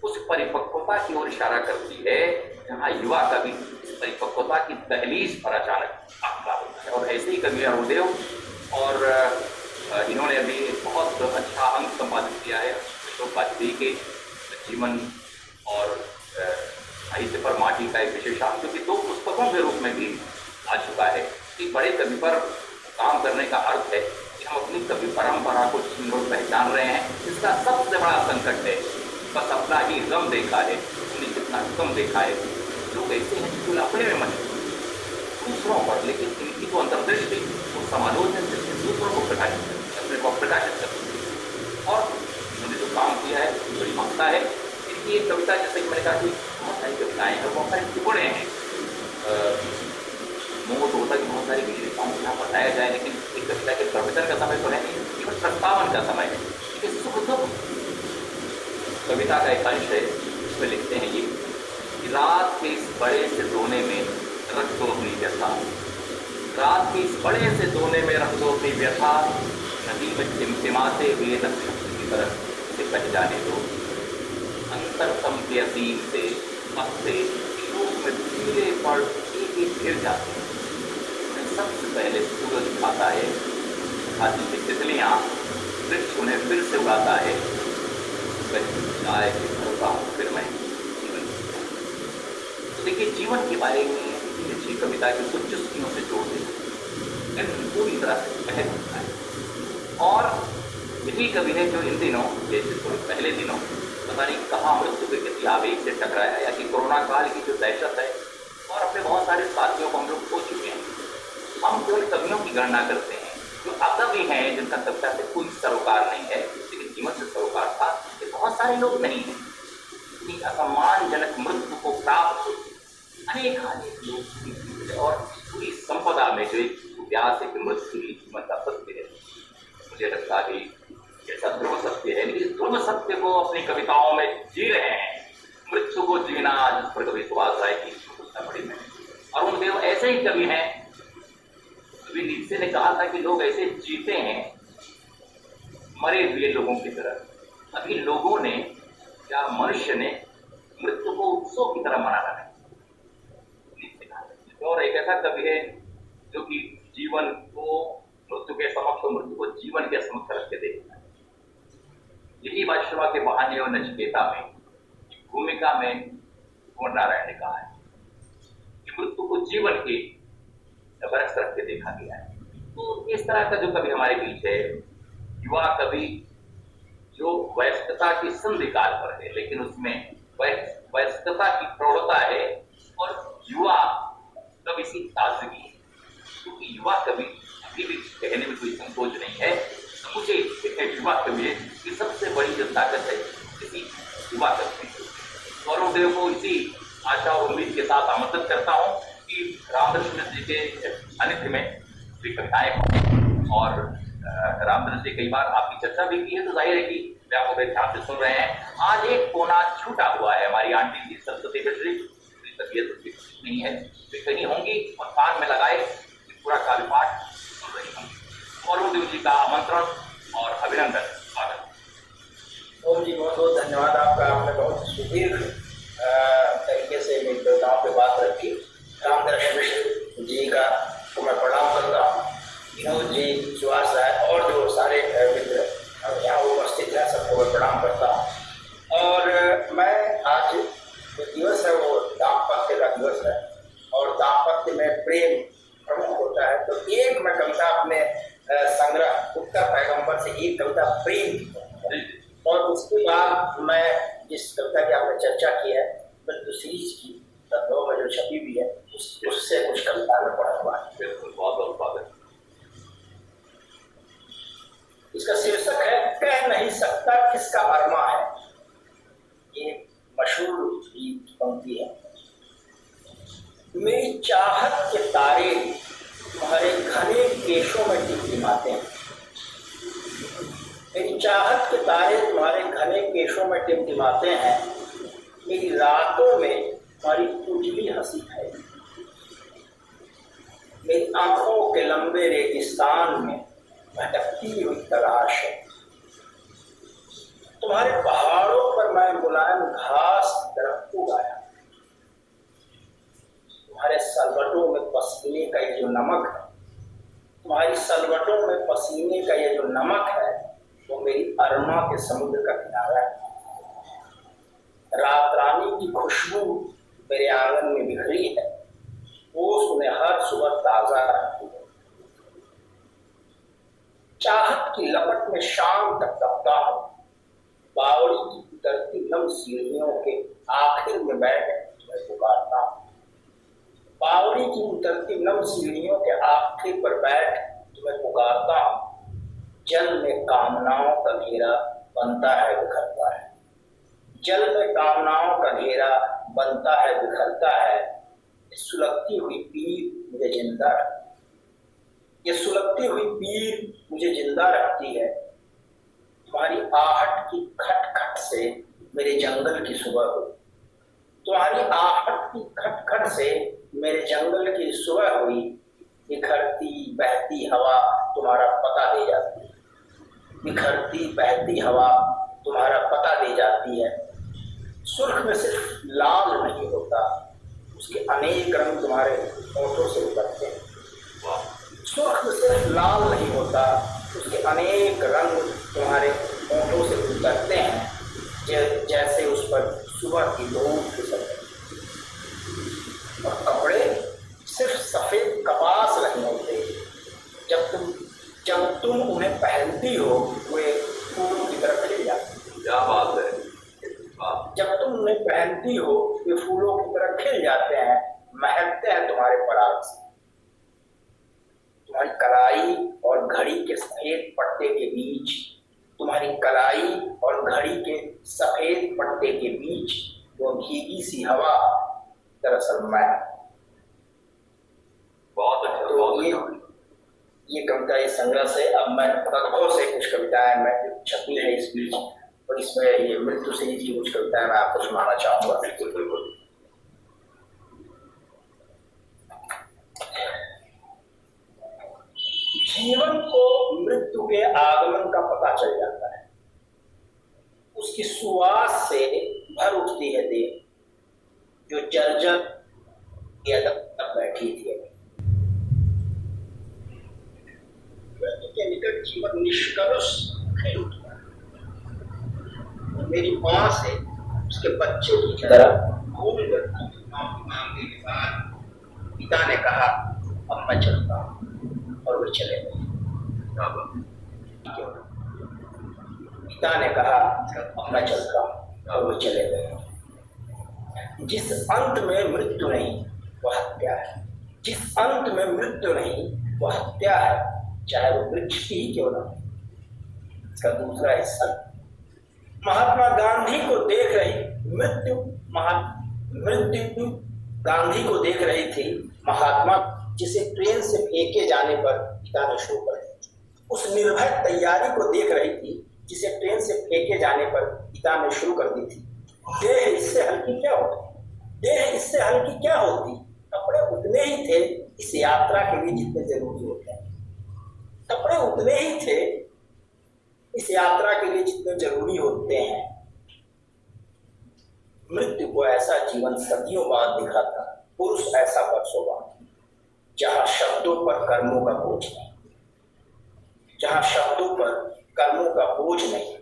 उस परिपक्वता की ओर इशारा करती है जहाँ युवा कवि इस परिपक्वता की दहलीज पर अचानक आखिर होता है। और ऐसे ही कवि अरुण देव, और इन्होंने अभी बहुत अच्छा अंक संपादित किया है अशोक वाजपेयी के जीवन और साहित्य पर माटी का एक विशेषांक, जो कि 2 पुस्तकों के रूप में भी आ चुका है। एक बड़े कवि पर काम करने का अर्थ है कि हम अपनी कवि परंपरा को लोग पहचान रहे हैं। इसका सबसे बड़ा संकट है बस अपना ही गम देखा है, हमने जितना कम देखा है। लोग ऐसे हैं जो अपने में मत दूसरों पर, लेकिन इनकी तो अंतर्दृष्टि वो समालोचन से दूसरों को प्रकाशित करती है, अपने को प्रकाशित करती है। और उन्होंने जो काम किया है बड़ी महत्ता है। इनकी एक कविता, जैसे कि मैंने कहा कि बहुत सारी कविताएं हैं, बहुत सारे टुकड़े हैं, मोह तो होता कि बहुत सारी विशेषताओं को यहाँ बताया जाए, लेकिन एक कविता के प्रवचन का समय तो है नहीं, केवल प्रस्तावन का समय है। लेकिन सुख दुख कविता का एक अंश है, इसमें लिखते हैं ये कि रात के इस बड़े से दोने में रख दो अपनी व्यथा, रात के इस बड़े से दोने में रख दो अपनी व्यथा, नदी में टिमटिमाते हुए नक्षत्र की तरह से बह जाने दो, अंतरतम के असीम से हफ्ते में धीरे पड़ एक गिर जाते हैं। सबसे पहले सूरज खाता है, खाती की तितलियां, वृक्ष उन्हें फिर से उड़ाता है, गाय के भरता हूँ फिर मैं जीवन। तो देखिए, जीवन के बारे में अच्छी कविता की कुछ चुस्कियों से जोड़ देते पूरी तरह से महक होता है। और यही कवि ने जो इन दिनों, जैसे थोड़े पहले दिनों पता नहीं कहाँ मृत्यु के किसी आवेग से टकराया, या कि कोरोना काल की जो दहशत है और अपने बहुत सारे साथियों को हम लोग खो चुके हैं। हम केवल कवियों की गणना करते हैं, जो अकवि हैं जिनका कविता से कोई सरोकार नहीं है लेकिन जीवन से सरोकार था, ये बहुत सारे लोग नहीं हैं। इतनी असम्मानजनक मृत्यु को प्राप्त अनेक लोग और पूरी संपदा में जो एक व्यास एक मृत्यु ही जीवन का सत्य है। मुझे लगता है ऐसा ध्रुव सत्य है, लेकिन ध्रुव सत्य को अपनी कविताओं में जी रहे हैं। मृत्यु को जीना, जिस पर कवि सुभाष राय की बड़ी में अरुण देव ऐसे ही कवि हैं। कवि नीचे ने कहा था कि लोग ऐसे जीते हैं मरे हुए लोगों की तरह। अभी लोगों ने या मनुष्य ने मृत्यु को उत्सव की तरह मनाना है। और एक ऐसा कवि है जो कि जीवन को मृत्यु के समक्ष और मृत्यु को जीवन के समक्ष रख के देखता है। यही वाशिष्ठा के बहाने और नचिकेता में भूमिका में कुंवर नारायण ने कहा है कि मृत्यु को जीवन के बरक्स रख के देखा गया है। तो इस तरह का जो कवि हमारे बीच है, युवा कवि जो वयस्कता की संधि काल पर है, लेकिन उसमें वयस्कता की प्रौढ़ता है और युवा कवि सी ताजगी है, क्योंकि युवा कवि अभी भी कहने में कोई संकोच नहीं है। मुझे युवा कवि है कि सबसे बड़ी जो ताकत है किसी युवा कवि में। अरुण देव को इसी आशा और उम्मीद के साथ आमंत्रित करता हूँ कि रामदर्शन जी के सानिध्य में भी कविताएं हों। और रामदर्शन जी कई बार आपकी चर्चा भी की है, तो जाहिर है कि आप ध्यान से सुन रहे हैं। आज एक कोना छूटा हुआ है, हमारी आंटी जी सरस्वती मिश्री तबीयत नहीं है, वे कहीं होंगी और कान में लगाए पूरा काव्य पाठ सुन रही होंगी। अरुण देव जी का आमंत्रण और अभिनंदन, स्वागत। ओम जी बहुत बहुत धन्यवाद आपका। आपने बहुत सुदीर्घ तरीके से मेरी कविताओं पे बात रखी। रामदर्शन मिश्र जी का को मैं प्रणाम करता हूँ। विनोद जी, सुभाष राय और जो सारे मित्र यहाँ उपस्थित हैं, सबको मैं प्रणाम करता हूँ। और मैं आज जो दिवस है वो दाम्पत्य का दिवस है और दाम्पत्य में प्रेम प्रमुख होता है। तो एक मैं कविता अपने संग्रह उत्तर पैगंबर से एक कविता प्रेम की, और उसके बाद मैं जिस कविता की आपने चर्चा की है मृत्यु सीरीज की तत्वों में जो छपी भी है उससे कुछ कविता में पढ़ा हुआ है। बिल्कुल, बहुत बहुत स्वागत। इसका शीर्षक है कह नहीं सकता किसका अरमा है। ये मशहूर गीत पंक्ति है। मेरी चाहत के तारे तुम्हारे घने केशों में टिमटिमाते हैं। मेरी चाहत के तारे तुम्हारे घने केशों में टिमटिमाते हैं। मेरी रातों में तुम्हारी उजली हंसी है। मेरी आंखों के लंबे रेगिस्तान में भटकती हुई तलाश है। तुम्हारे पहाड़ों पर मैं मुलायम घास दरख्त उगाया। तुम्हारे सलवटों में पसीने का ये जो नमक है, तुम्हारी सलवटों में पसीने का ये जो नमक है वो मेरी अरमा के समुद्र का किनारा है। रात रानी की खुशबू मेरे आंगन में बिखरी है, वो उन्हें हर सुबह ताजा रखती है। चाहत की लपट में शाम तक दबता हूं। बावड़ी की उतरती नम सीढ़ियों के आखिर में बैठ मैं पुकारता हूं। बावड़ी की उतरती नम सीढ़ियों के आखिर पर बैठ तुम्हें पुकारता हूं। जल में कामनाओं का घेरा बनता है बिखरता है। जल में कामनाओं का घेरा बनता है बिखरता है। ये सुलगती हुई पीर मुझे जिंदा रखती है। ये सुलगती हुई पीर मुझे जिंदा रखती है। तुम्हारी आहट की खटखट से मेरे जंगल की सुबह हुई। तुम्हारी आहट की खटखट से मेरे जंगल की सुबह हुई। बिखरती बहती हवा तुम्हारा पता दे जाती है। बिखरती बहती हवा तुम्हारा पता दे जाती है। सुर्ख में सिर्फ लाल नहीं होता, उसके अनेक रंग तुम्हारे होठों से उतरते हैं। सुर्ख में सिर्फ लाल नहीं होता, उसके अनेक रंग तुम्हारे होठों से उतरते हैं, जैसे उस पर सुबह की धूप फिसलती है। और कपड़े सिर्फ सफेद कपास नहीं होते, जब तुम उन्हें पहनती हो वे फूलों की तरह खिल जाते हैं। क्या बात है। तुम्हारे पराग से। तुम्हारी कलाई और घड़ी के सफेद पट्टे के बीच, तुम्हारी कलाई और घड़ी के सफेद पट्टे के बीच वो भीगी सी हवा दरअसल मैं। बहुत अच्छा। तो ये कविता इस संग्रह से, अब मैं तत्वों से कुछ कविताएं मैं छपी है इस बीच, और इसमें ये मृत्यु सीरीज की कुछ कविताएं मैं आपको सुनाना चाहूंगा। बिल्कुल बिल्कुल। जीवन को मृत्यु के आगमन का पता चल जाता है। उसकी सुवास से भर उठती है देह जो जर्जर तक बैठी थी। के निकट जीवन निष्कलुष खिल उठता है। मेरी मां से उसके बच्चे की तरह भूल करती मांगने के बाद पिता ने कहा अब मैं चलता हूं, और वे चले गए। पिता ने कहा अब मैं चलता हूं, और वे चले गए। जिस अंत में मृत्यु नहीं वह हत्या है। जिस अंत में मृत्यु नहीं वह हत्या है, चाहे वो वृक्ष की ही क्यों ना। इसका दूसरा हिस्सा, महात्मा गांधी को देख रही मृत्यु गांधी को देख रही थी महात्मा, जिसे ट्रेन से फेंके जाने पर पिता ने शुरू कर दी। उस निर्भय तैयारी को देख रही थी जिसे ट्रेन से फेंके जाने पर पिता ने शुरू कर दी थी। देह इससे हल्की क्या होती? देह इससे हल्की क्या होती? कपड़े उतने ही थे इस यात्रा के लिए जितने जरूरी होते हैं। कपड़े उतने ही थे इस यात्रा के लिए जितने जरूरी होते हैं। मृत्यु को ऐसा जीवन सदियों बाद दिखा था, पुरुष ऐसा वर्षों बाद, जहां शब्दों पर कर्मों का बोझ नहीं, जहां शब्दों पर कर्मों का बोझ नहीं।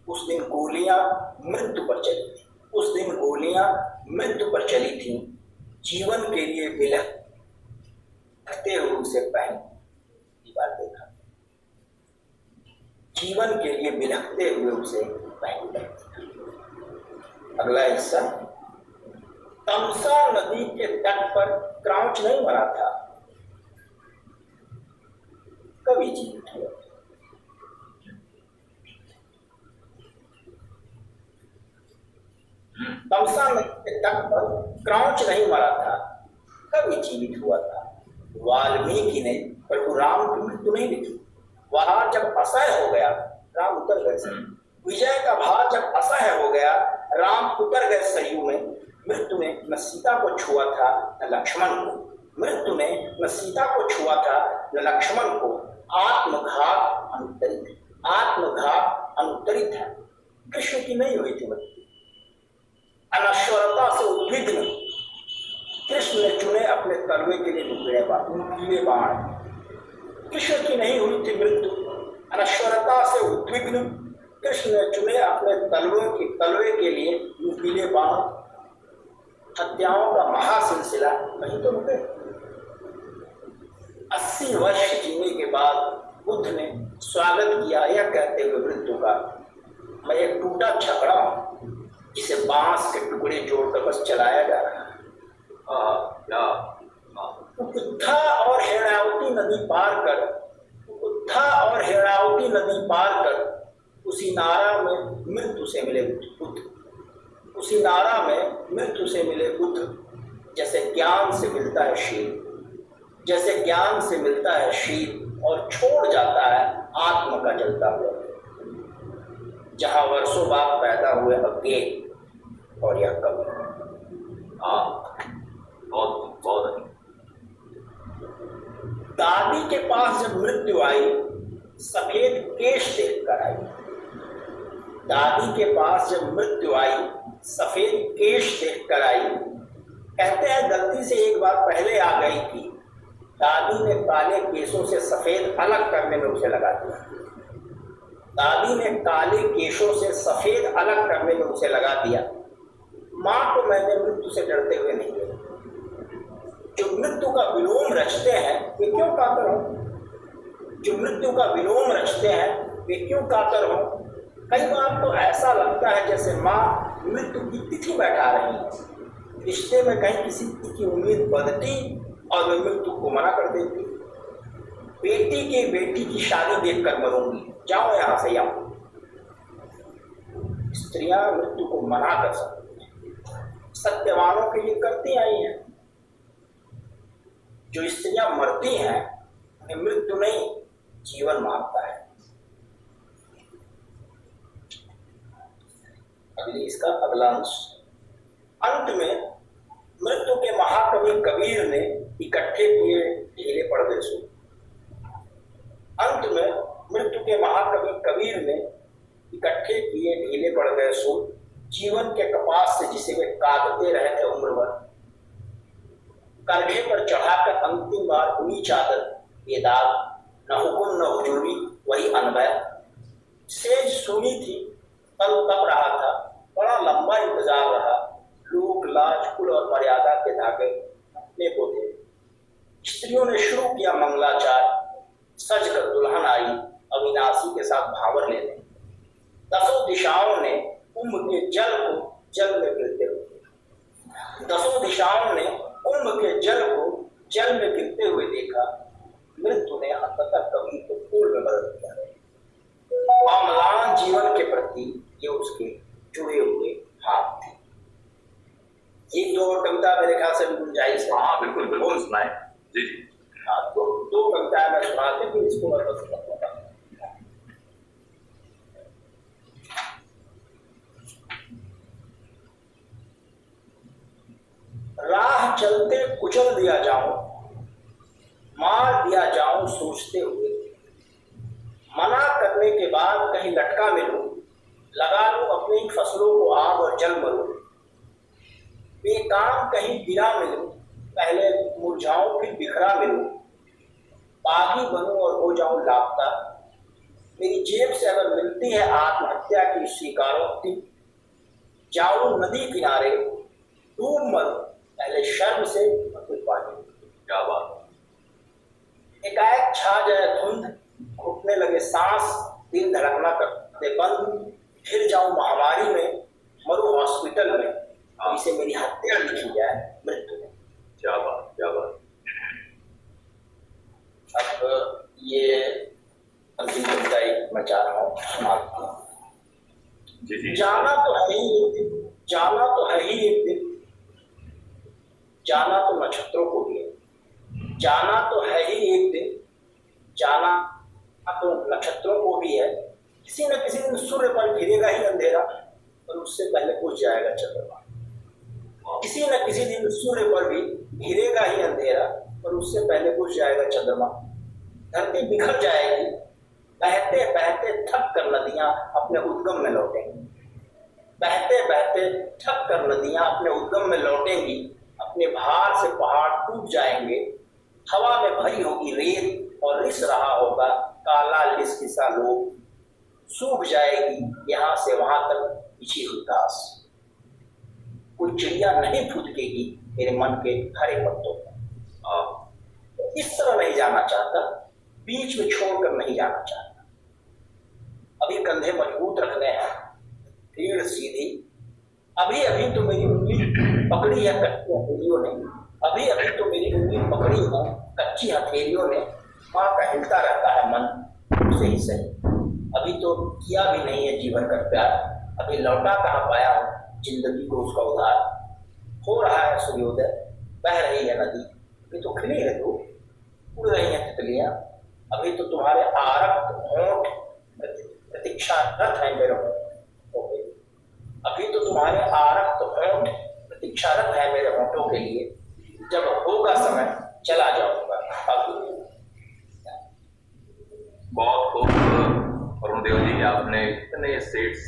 उस दिन गोलियां मृत्यु पर चली थी। उस दिन गोलियां मृत्यु पर चली थी। जीवन के लिए बिलखते हुए उसे पहन दीवार देखा। जीवन के लिए बिलखते हुए उसे पहन देखा। अगला हिस्सा, तमसा नदी के तट पर क्राउच नहीं मरा था, कवि जीवित हुआ। तमसा नदी के तट पर क्राउच नहीं मरा था, कवि जीवित हुआ था। वाल्मीकि ने प्रभु राम की मृत्यु नहीं लिखी। वहां जब असह्य हो गया राम उतर गए। विजय का भार जब असह्य हो गया राम उतर गए सरयू में। मृत्यु ने न सीता को छुआ था न लक्ष्मण को। मृत्यु ने न सीता को छुआ था न लक्ष्मण को। आत्मघात अनुत्तरित, आत्मघात अनुत्तरित है। कृष्ण की नहीं हुई थी मृत्यु। अनश्वरता से उद्विग्न कृष्ण ने चुने अपने तलवे के लिए नुकीले बाण। कृष्ण की नहीं हुई थी मृत्यु। अनश्वरता से उद्विग्न कृष्ण ने चुने अपने तलवे के लिए नुकीले बाण। हत्याओं का महासिलसिला कहीं तो रुके। 80 वर्ष जीने के बाद बुद्ध ने स्वागत किया यह कहते हुए मृत्यु का, मैं एक टूटा छकड़ा हूं जिसे बांस के टुकड़े जोड़कर बस चलाया जा रहा है। उद्धा और हेणावती नदी पार कर, उद्धा और हेणावती नदी पार कर उसी नारा में मृत्यु से मिले बुद्ध। उसी नारा में मृत्यु से मिले बुद्ध। जैसे ज्ञान से मिलता है शील, जैसे ज्ञान से मिलता है शील और छोड़ जाता है आत्मा का जलता हुआ, जहां वर्षों बाद पैदा हुए अज्ञे और यह कवि। बहुत बहुत। दादी के पास जब मृत्यु आई सफेद केश देखकर आई। दादी के पास जब मृत्यु आई सफेद केश देखकर आई। कहते हैं गलती से एक बार पहले आ गई थी। दादी ने काले केशों से सफेद अलग करने में उसे लगा दिया। दादी ने काले केशों से सफेद अलग करने में उसे लगा दिया। मां को मैंने मृत्यु से डरते हुए नहीं देखा। जो मृत्यु का विलोम रचते हैं वे क्यों कातर हो? जो मृत्यु का विलोम रचते हैं वे क्यों कातर हो? कई बार तो ऐसा लगता है जैसे माँ मृत्यु की तिथि बैठा रही है। रिश्ते में कहीं किसी की उम्मीद बदती और वे मृत्यु को मना कर देती। बेटी की बेटी की शादी देखकर मरूंगी, जाओ यहां से जाओ। स्त्रियां मृत्यु को मना कर सकती हैं, सत्यवानों के लिए करती आई हैं। जो स्त्रियां मरती हैं उन्हें मृत्यु नहीं जीवन मारता है। अगली इसका अगला अंश। अंत में मृत्यु के महाकवि कबीर ने इकट्ठे किए ढीले पर्दे सो। अंत में मृत्यु के महाकवि कबीर ने इकट्ठे किए ढीले पड़ गए सो, जीवन के कपास से जिसे वे काटते रहे थे उम्र भर। कंधे पर चढ़ाकर अंतिम बार हुई चादर, ये दाग, न हुकुम न हुजूरी, वही अनबय। सेज सुनी थी, पल तप रहा था, बड़ा लंबा इंतजार रहा। लोक लाज कुल और मर्यादा के धागे अपने को थे। स्त्रियों ने शुरू किया मंगलाचार, सज कर दुल्हन आई अविनाशी के साथ भावर लेने। दसों दिशाओं ने कुंभ के जल को जल में गिरते हुए, दसों दिशाओं ने कुंभ के जल को जल में गिरते हुए देखा। मृत्यु ने अंततः कवि को फूल में बदल दिया। अम्लान जीवन के प्रति ये उसके जुड़े हुए हाथ थे। एक दो कविता मेरे ख्याल से गुंजाइश है। हाँ बिल्कुल बिल्कुल सुनाए जी जी। हाँ दो कविताएं मैं सुनाती हूँ, इसको मैं बस बताऊंगा। राह चलते कुचल दिया जाऊं, मार दिया जाऊं सोचते हुए। मना करने के बाद कहीं लटका मिलूं, लगा लूं अपनी फसलों को आग और जल मरूं। बेकाम कहीं गिरा मिलूं, पहले मुरझाऊं फिर बिखरा मिलूं। बागी बनूं और हो जाऊं लापता। मेरी जेब से अगर मिलती है आत्महत्या की स्वीकारोक्ति, जाऊं नदी किनारे डूब मरूं, पहले शर्म से फिर पानी। क्या बात। एकाएक छा जाए धुंध, घुटने लगे सांस, दिल धड़कना करते बंद। फिर जाऊं महामारी में, मरूं हॉस्पिटल में, इसे मेरी हत्या लिखी जाए मृत्यु में। क्या बात क्या बात। अब ये अंतिम कविता मैं चाह रहा हूँ सुनाता हूँ। जी जी। जाना तो है ही एक दिन, जाना तो है ही एक दिन, जाना तो नक्षत्रों को भी है। जाना तो है ही एक दिन, जाना तो नक्षत्रों को भी है। किसी न किसी दिन सूर्य पर घिरेगा ही अंधेरा, और उससे पहले बुझ जाएगा चंद्रमा। किसी न किसी दिन सूर्य पर भी घिरेगा ही अंधेरा, और उससे पहले बुझ जाएगा चंद्रमा। धरती बिखर जाएगी, बहते बहते थक कर नदियां अपने उद्गम में लौटेंगी। बहते बहते थक कर नदियां अपने उद्गम में लौटेंगी। अपने भार से पहाड़ टूट जाएंगे। हवा में भरी होगी रेत और रिस रहा होगा काला लिसलिसा लोग। सूख जाएगी यहाँ से वहां तक बिछी हुई घास। कोई चिड़िया नहीं फुदकेगी मेरे मन के हरे पत्तों पर। इस तरह नहीं जाना चाहता, बीच में छोड़कर नहीं जाना चाहता। अभी कंधे मजबूत रखने हैं, रीढ़ सीधी। अभी अभी तो मेरी उंगली पकड़ी है कच्ची हथेलियों ने, अभी अभी तो मेरी उंगली पकड़ी है कच्ची हथेलियों ने। माँ का हिलता रहता है मन उसे ही सही। अभी तो किया भी नहीं है जीवन का प्यार, अभी लौटा कहाँ पाया हूँ जिंदगी को उसका उधार। हो रहा है सूर्योदय, बह रही है नदी, अभी तो खिली है तू, उड़ रही है तितलियां। अभी तो तुम्हारे आरक्त होंठ प्रतीक्षारत है मेरे होंठों के लिए। अभी तो तुम्हारे आरक्त होंठ प्रतीक्षारत है मेरे होंठों के लिए। जब होगा समय चला जाऊंगा। अभी बहुत खूब अरुणदेव जी, आपने इतने सेट्स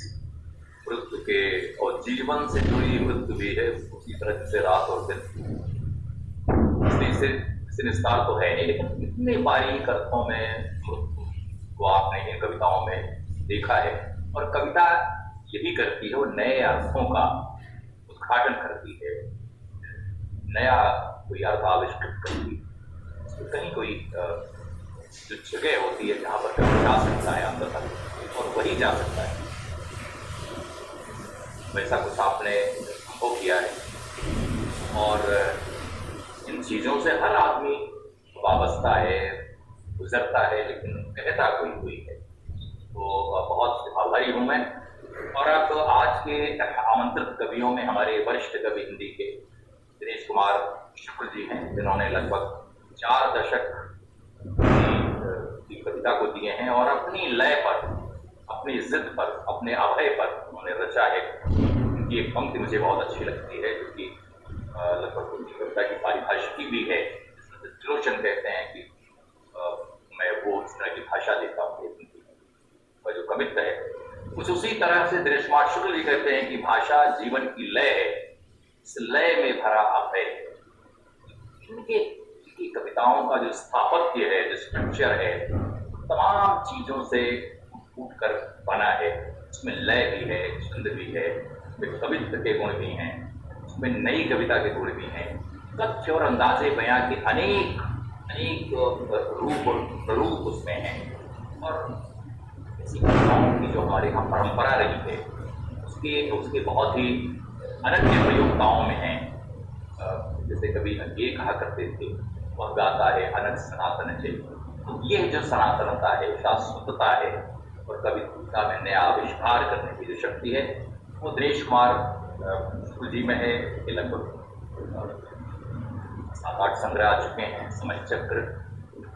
मृत्यु के और जीवन से जुड़ी मृत्यु भी है, उसी तरह से रात और दिन से निस्तार तो है नहीं, लेकिन इतने बारीक अर्थों में मृत्यु को आपने इन कविताओं में देखा है। और कविता यही करती है, वो नए अर्थों का उद्घाटन करती है, नया कोई अर्थ आविष्कृत करती है। कहीं कोई जो जगह होती है जहाँ पर कभी जा सकता है अंततः, और वही जा सकता है, वैसा कुछ आपने अनुभव किया है। और इन चीजों से हर आदमी वाबस्ता है, गुजरता है, लेकिन कहता कोई है। तो बहुत आभारी हूं मैं। और अब आज के आमंत्रित कवियों में हमारे वरिष्ठ कवि हिंदी के दिनेश कुमार शुक्ल जी हैं, जिन्होंने लगभग 4 दशक की कविता को दिए हैं और अपनी लय पर, अपनी जिद पर, अपने अभय पर उन्होंने रचा है। उनकी एक पंक्ति मुझे बहुत अच्छी लगती है, जो कि लगभग उनकी कविता की पारिभाषिकी भी है। त्रिलोचन कहते हैं कि मैं वो इस तरह की भाषा देता हूँ, और जो कवित्व है कुछ उसी तरह से दिनेश कुमार शुक्ल जी कहते हैं कि भाषा जीवन की लय है, इस लय में भरा अभय। इनकी कविताओं का जो स्थापत्य है, जो स्ट्रक्चर है, तमाम चीजों से उठ कर बना है। इसमें लय भी है, छंद भी है, इसमें कवित्व के गुण भी हैं, इसमें नई कविता के गुण भी हैं, तथ्य और अंदाजे बयां के अनेक रूप उसमें हैं। और ऐसी कविताओं की जो हमारे यहाँ परंपरा रही है, उसके बहुत ही अनन्य प्रयोगताओं में हैं। जैसे कभी ये कहा करते थे, वह गाता है अनंत सनातन जय। तो ये जो सनातनता है, शाश्वतता है, और कविता में नया आविष्कार करने की जो शक्ति है, वो दिनेश कुमार शुक्ल जी में है। ये लगभग 7-8 संग्रह आ चुके हैं। समय चक्र,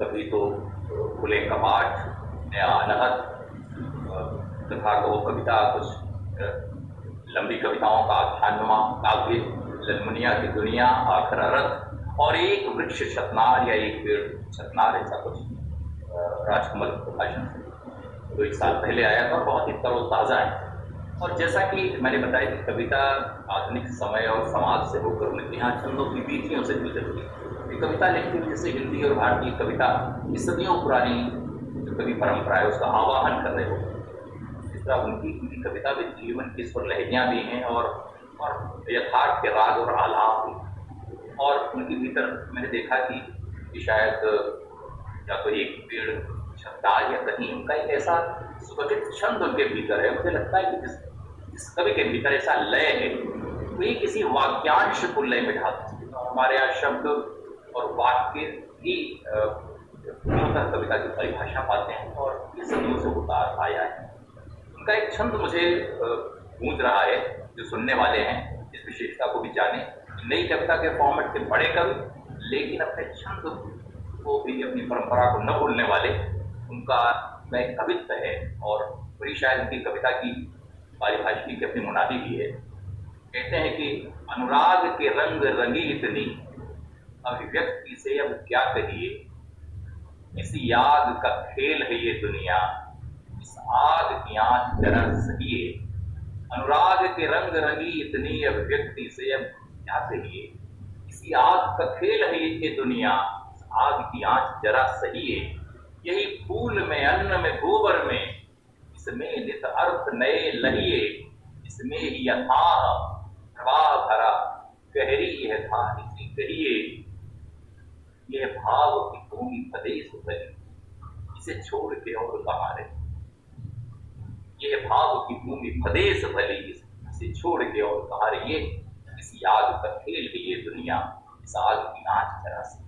कभी तो खुले कपाट, नया अनहद, तथा को कविता, कुछ लंबी कविताओं का आख्यानमा काव्य, ललमुनिया की दुनिया, आखिर अर्थ, और एक वृक्ष छतनार या एक पेड़ छतनार, ऐसा कुछ राजकमल प्रकाशन से 2 साल पहले आया था और बहुत ही तरोताज़ा है। और जैसा कि मैंने बताया कि कविता आधुनिक समय और समाज से होकर उनके यहाँ छंदों की बीथियों से गुजरती है। कविता लिखते हुए जैसे हिंदी और भारतीय कविता इस सदियों पुरानी जो कवि परंपरा है उसका आवाहन कर रहे हो, इस तरह उनकी कविता में जीवन की स्वर लहरियाँ भी हैं और यथार्थ के राग और आलाप भी। और उनके भीतर मैंने देखा कि शायद या तो एक पेड़ छतनार या कहीं उनका एक ऐसा सुगठित छंद उनके भीतर है। मुझे लगता है कि जिस कवि के भीतर ऐसा लय है, वो ये किसी वाक्यांश को लय में ढालते हैं। हमारे यहाँ शब्द और वाक्य ही पूर्णतः कविता की परिभाषा पाते हैं और ये सदियों से होता आया है। उनका एक छंद मुझे गूंज रहा है, जो सुनने वाले हैं इस विशेषता को भी जाने। नई कविता के फॉर्मेट के बड़े कवि, लेकिन अपने छंद को भी, अपनी परंपरा को न भूलने वाले, उनका वह कवित्व है। और बड़ी शायद उनकी कविता की पारिभाषिकी की अपनी मुनादी भी है। कहते हैं कि अनुराग के रंग रंगी इतनी, अभिव्यक्ति से अब क्या कहिए, इस याद का खेल है ये दुनिया, इस आग की आंच जरा सहिए। अनुराग के रंग रंगी इतनी, अभिव्यक्ति से अब क्या कहिए, इसी आग का खेल है ये दुनिया, इस आग की आंच जरा सहिए। यही फूल में, अन्न में, गोबर में, इसमें नित अर्थ नए लहिए, इसमें ही यथाह प्रवाह भरा गहरी यह था इसी कहिए। यह भाव की भूमि प्रदेश भरी, इसे छोड़ के और कहाँ रहे। यह भाव की भूमि प्रदेश भली, इसे छोड़ के और कहाँ रहिए। इस आग का खेल है ये दुनिया, इस आग की आंच जरा सी।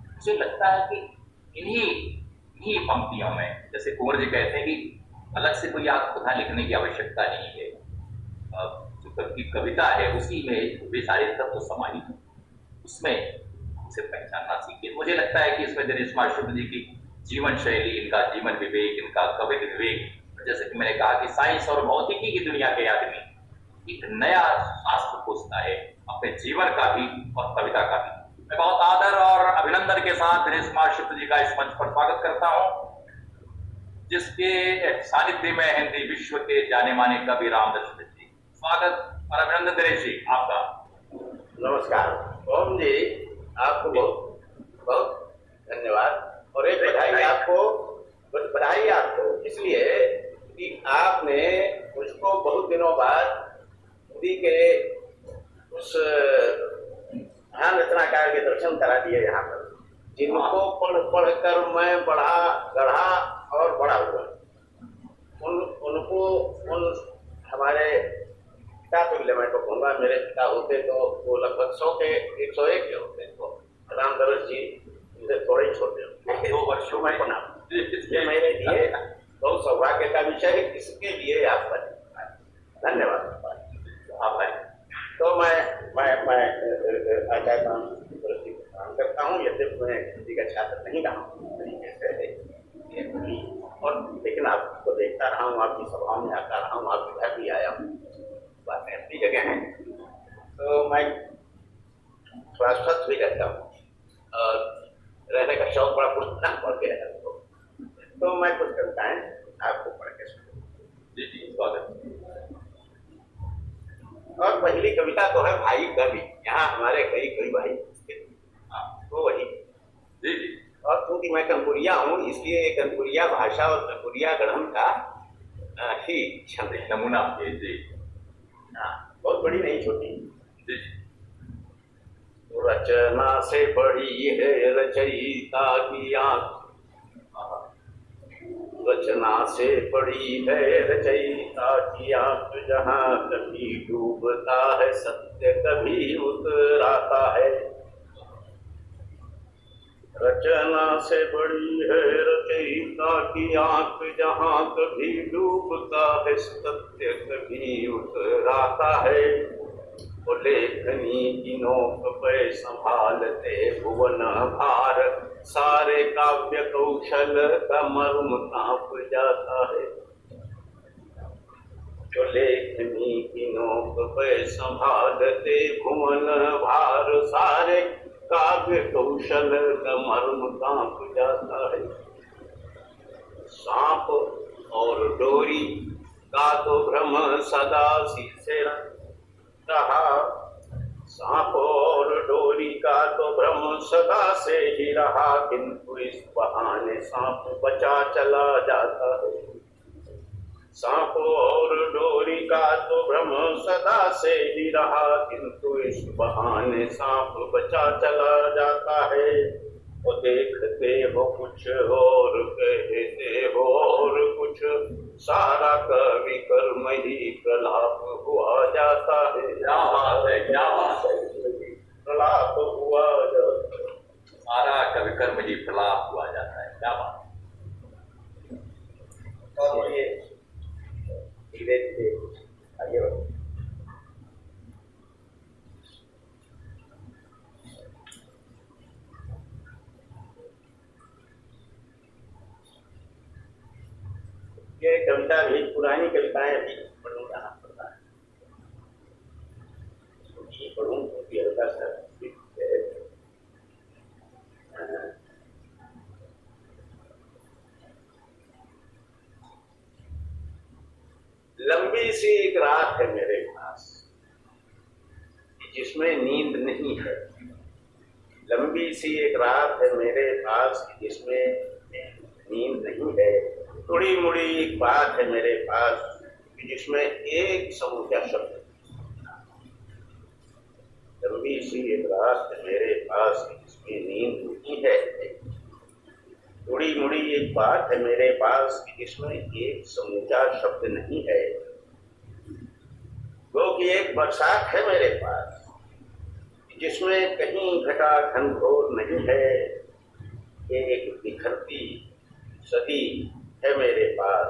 मुझे लगता है कि इन्हीं पंक्तियों में, जैसे कुंवर जी कहते हैं कि अलग से कोई आत्मकथा लिखने की आवश्यकता नहीं है, जो कविता है उसी में वे सारे तत्व समाहित हैं, उसमें उसे पहचानना सीखिए। मुझे लगता है कि इसमें दिनेश कुमार शुक्ल जी की जीवन शैली, इनका जीवन विवेक, इनका कवित्व विवेक, जैसे कि मैंने कहा कि साइंस और भौतिकी की दुनिया के आदमी एक नया शास्त्र खोजता है, अपने जीवन का भी और कविता का भी। मैं बहुत आदर और अभिनंदन के साथ दिनेश कुमार शुक्ल जी का इस मंच पर स्वागत करता हूं, जिसके सानिध्य में हिंदी विश्व के जाने माने कवि रामदर्शन जी। स्वागत और अभिनंदन दिनेश जी आपका। नमस्कार ओम जी, आपको बहुत बहुत धन्यवाद और एक बधाई आपको इसलिए कि आपने मुझको बहुत दिनों बाद हिंदी के उस महान रचनाकार के दर्शन करा दिए यहाँ पर, जिनको पढ़ कर मैं गढ़ा और बड़ा हुआ। उनको हमारे पिता तुल्य मैं तो कहूँगा, मेरे पिता होते तो वो लगभग 100 के 101 के होते तो रामदरस जी मुझे थोड़े ही छोटे हो, 2 वर्षों में बना इसके मेरे लिए बहुत सौभाग्य का विषय है। इसके लिए आप धन्यवाद। तो मैं आचार्य काम करता हूँ, यद्यपि मैं हिंदी का छात्र नहीं रहा हूँ तरीके से, और लेकिन आपको देखता रहा हूँ, आपकी सभाओं में आता रहा हूँ, आपके घर भी आया हूँ, बात ऐसी जगह है तो मैं थोड़ा स्वस्थ भी रहता हूँ और रहने का शौक बड़ा पुस्तक पढ़ के रहता हूँ, तो मैं कुछ कविताएं आपको पढ़ के सुनूं। जी जी स्वागत। और पहली कविता तो है भाई कवि, यहाँ हमारे कई भाई तो वही जी जी। और क्योंकि मैं कनपुरिया हूँ इसलिए कनपुरिया भाषा और कनपुरिया गढ़म का ही छंद नमूना जी। हाँ, बहुत बड़ी नहीं छोटी जी। रचना से बड़ी है रचयिता की आंख, रचना से बड़ी है रचयिता की आंख, जहाँ कभी डूबता है सत्य कभी उतराता है। रचना से बड़ी है रचयिता की आंख, जहाँ कभी डूबता है सत्य कभी उतराता है। वो लेखनी की नोक पे संभालते भुवन भार, सारे काव्य कौशल का मर्म कांप जाता है। जो लेखनी की नोक पे संभालते भुवन भार, सारे काव्य कौशल का मर्म कांप जाता है। सांप और डोरी का तो भ्रम सदा सी से रहा, सांप और डोरी का तो भ्रम सदा से ही रहा, किंतु इस बहाने सांप बचा चला जाता है। सांप और डोरी का तो भ्रम सदा से ही रहा, किंतु इस बहाने सांप बचा चला जाता है। वो देखते हो कुछ और कहते हो और कुछ, सारा कवि कर्म ही प्रलाप हुआ जाता है। क्या बात है, क्या बात है। प्रलाप हुआ जाता है, सारा कवि कर्म ही प्रलाप हुआ जाता है। क्या बात। और ये धीरे धीरे आगे बढ़ो। ये कविता भी पुरानी कविताएं अभी पढ़ूंगा पड़ता है, ये पढ़ूं क्योंकि हल्का सा लंबी सी एक रात है मेरे पास जिसमें नींद नहीं है। लंबी सी एक रात है मेरे पास जिसमें नींद नहीं है। थोड़ी मुड़ी एक बात है मेरे पास जिसमें एक समूचा शब्द। लंबी सी एक रात है मेरे पास जिसमें नींद नहीं है। थोड़ी मुड़ी एक बात है मेरे पास जिसमें एक समूचा शब्द नहीं है। क्योंकि एक बरसात है मेरे पास जिसमें कहीं घटा घनघोर नहीं है। एक बिखरती सदी है मेरे पास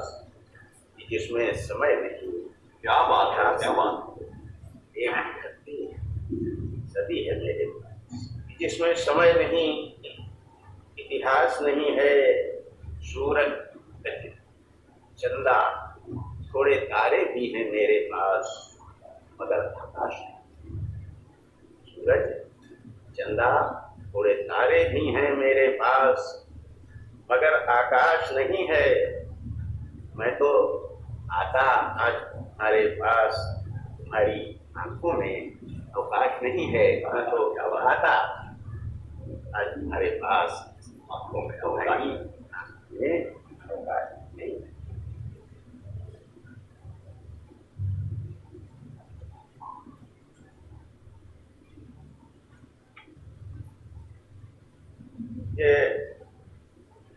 जिसमें समय नहीं। क्या बात है, क्या बात। एक बिखरती सदी है मेरे पास जिसमें समय नहीं, इतिहास नहीं है। सूरज चंदा थोड़े तारे भी हैं मेरे पास मगर आकाश नहीं। सूरज चंदा थोड़े तारे भी हैं मेरे पास मगर आकाश नहीं है। मैं तो आता आज तुम्हारे पास, तुम्हारी आंखों में अवकाश नहीं है। मैं तो आता आज तुम्हारे पास, आंखों में अवकाश नहीं है। ये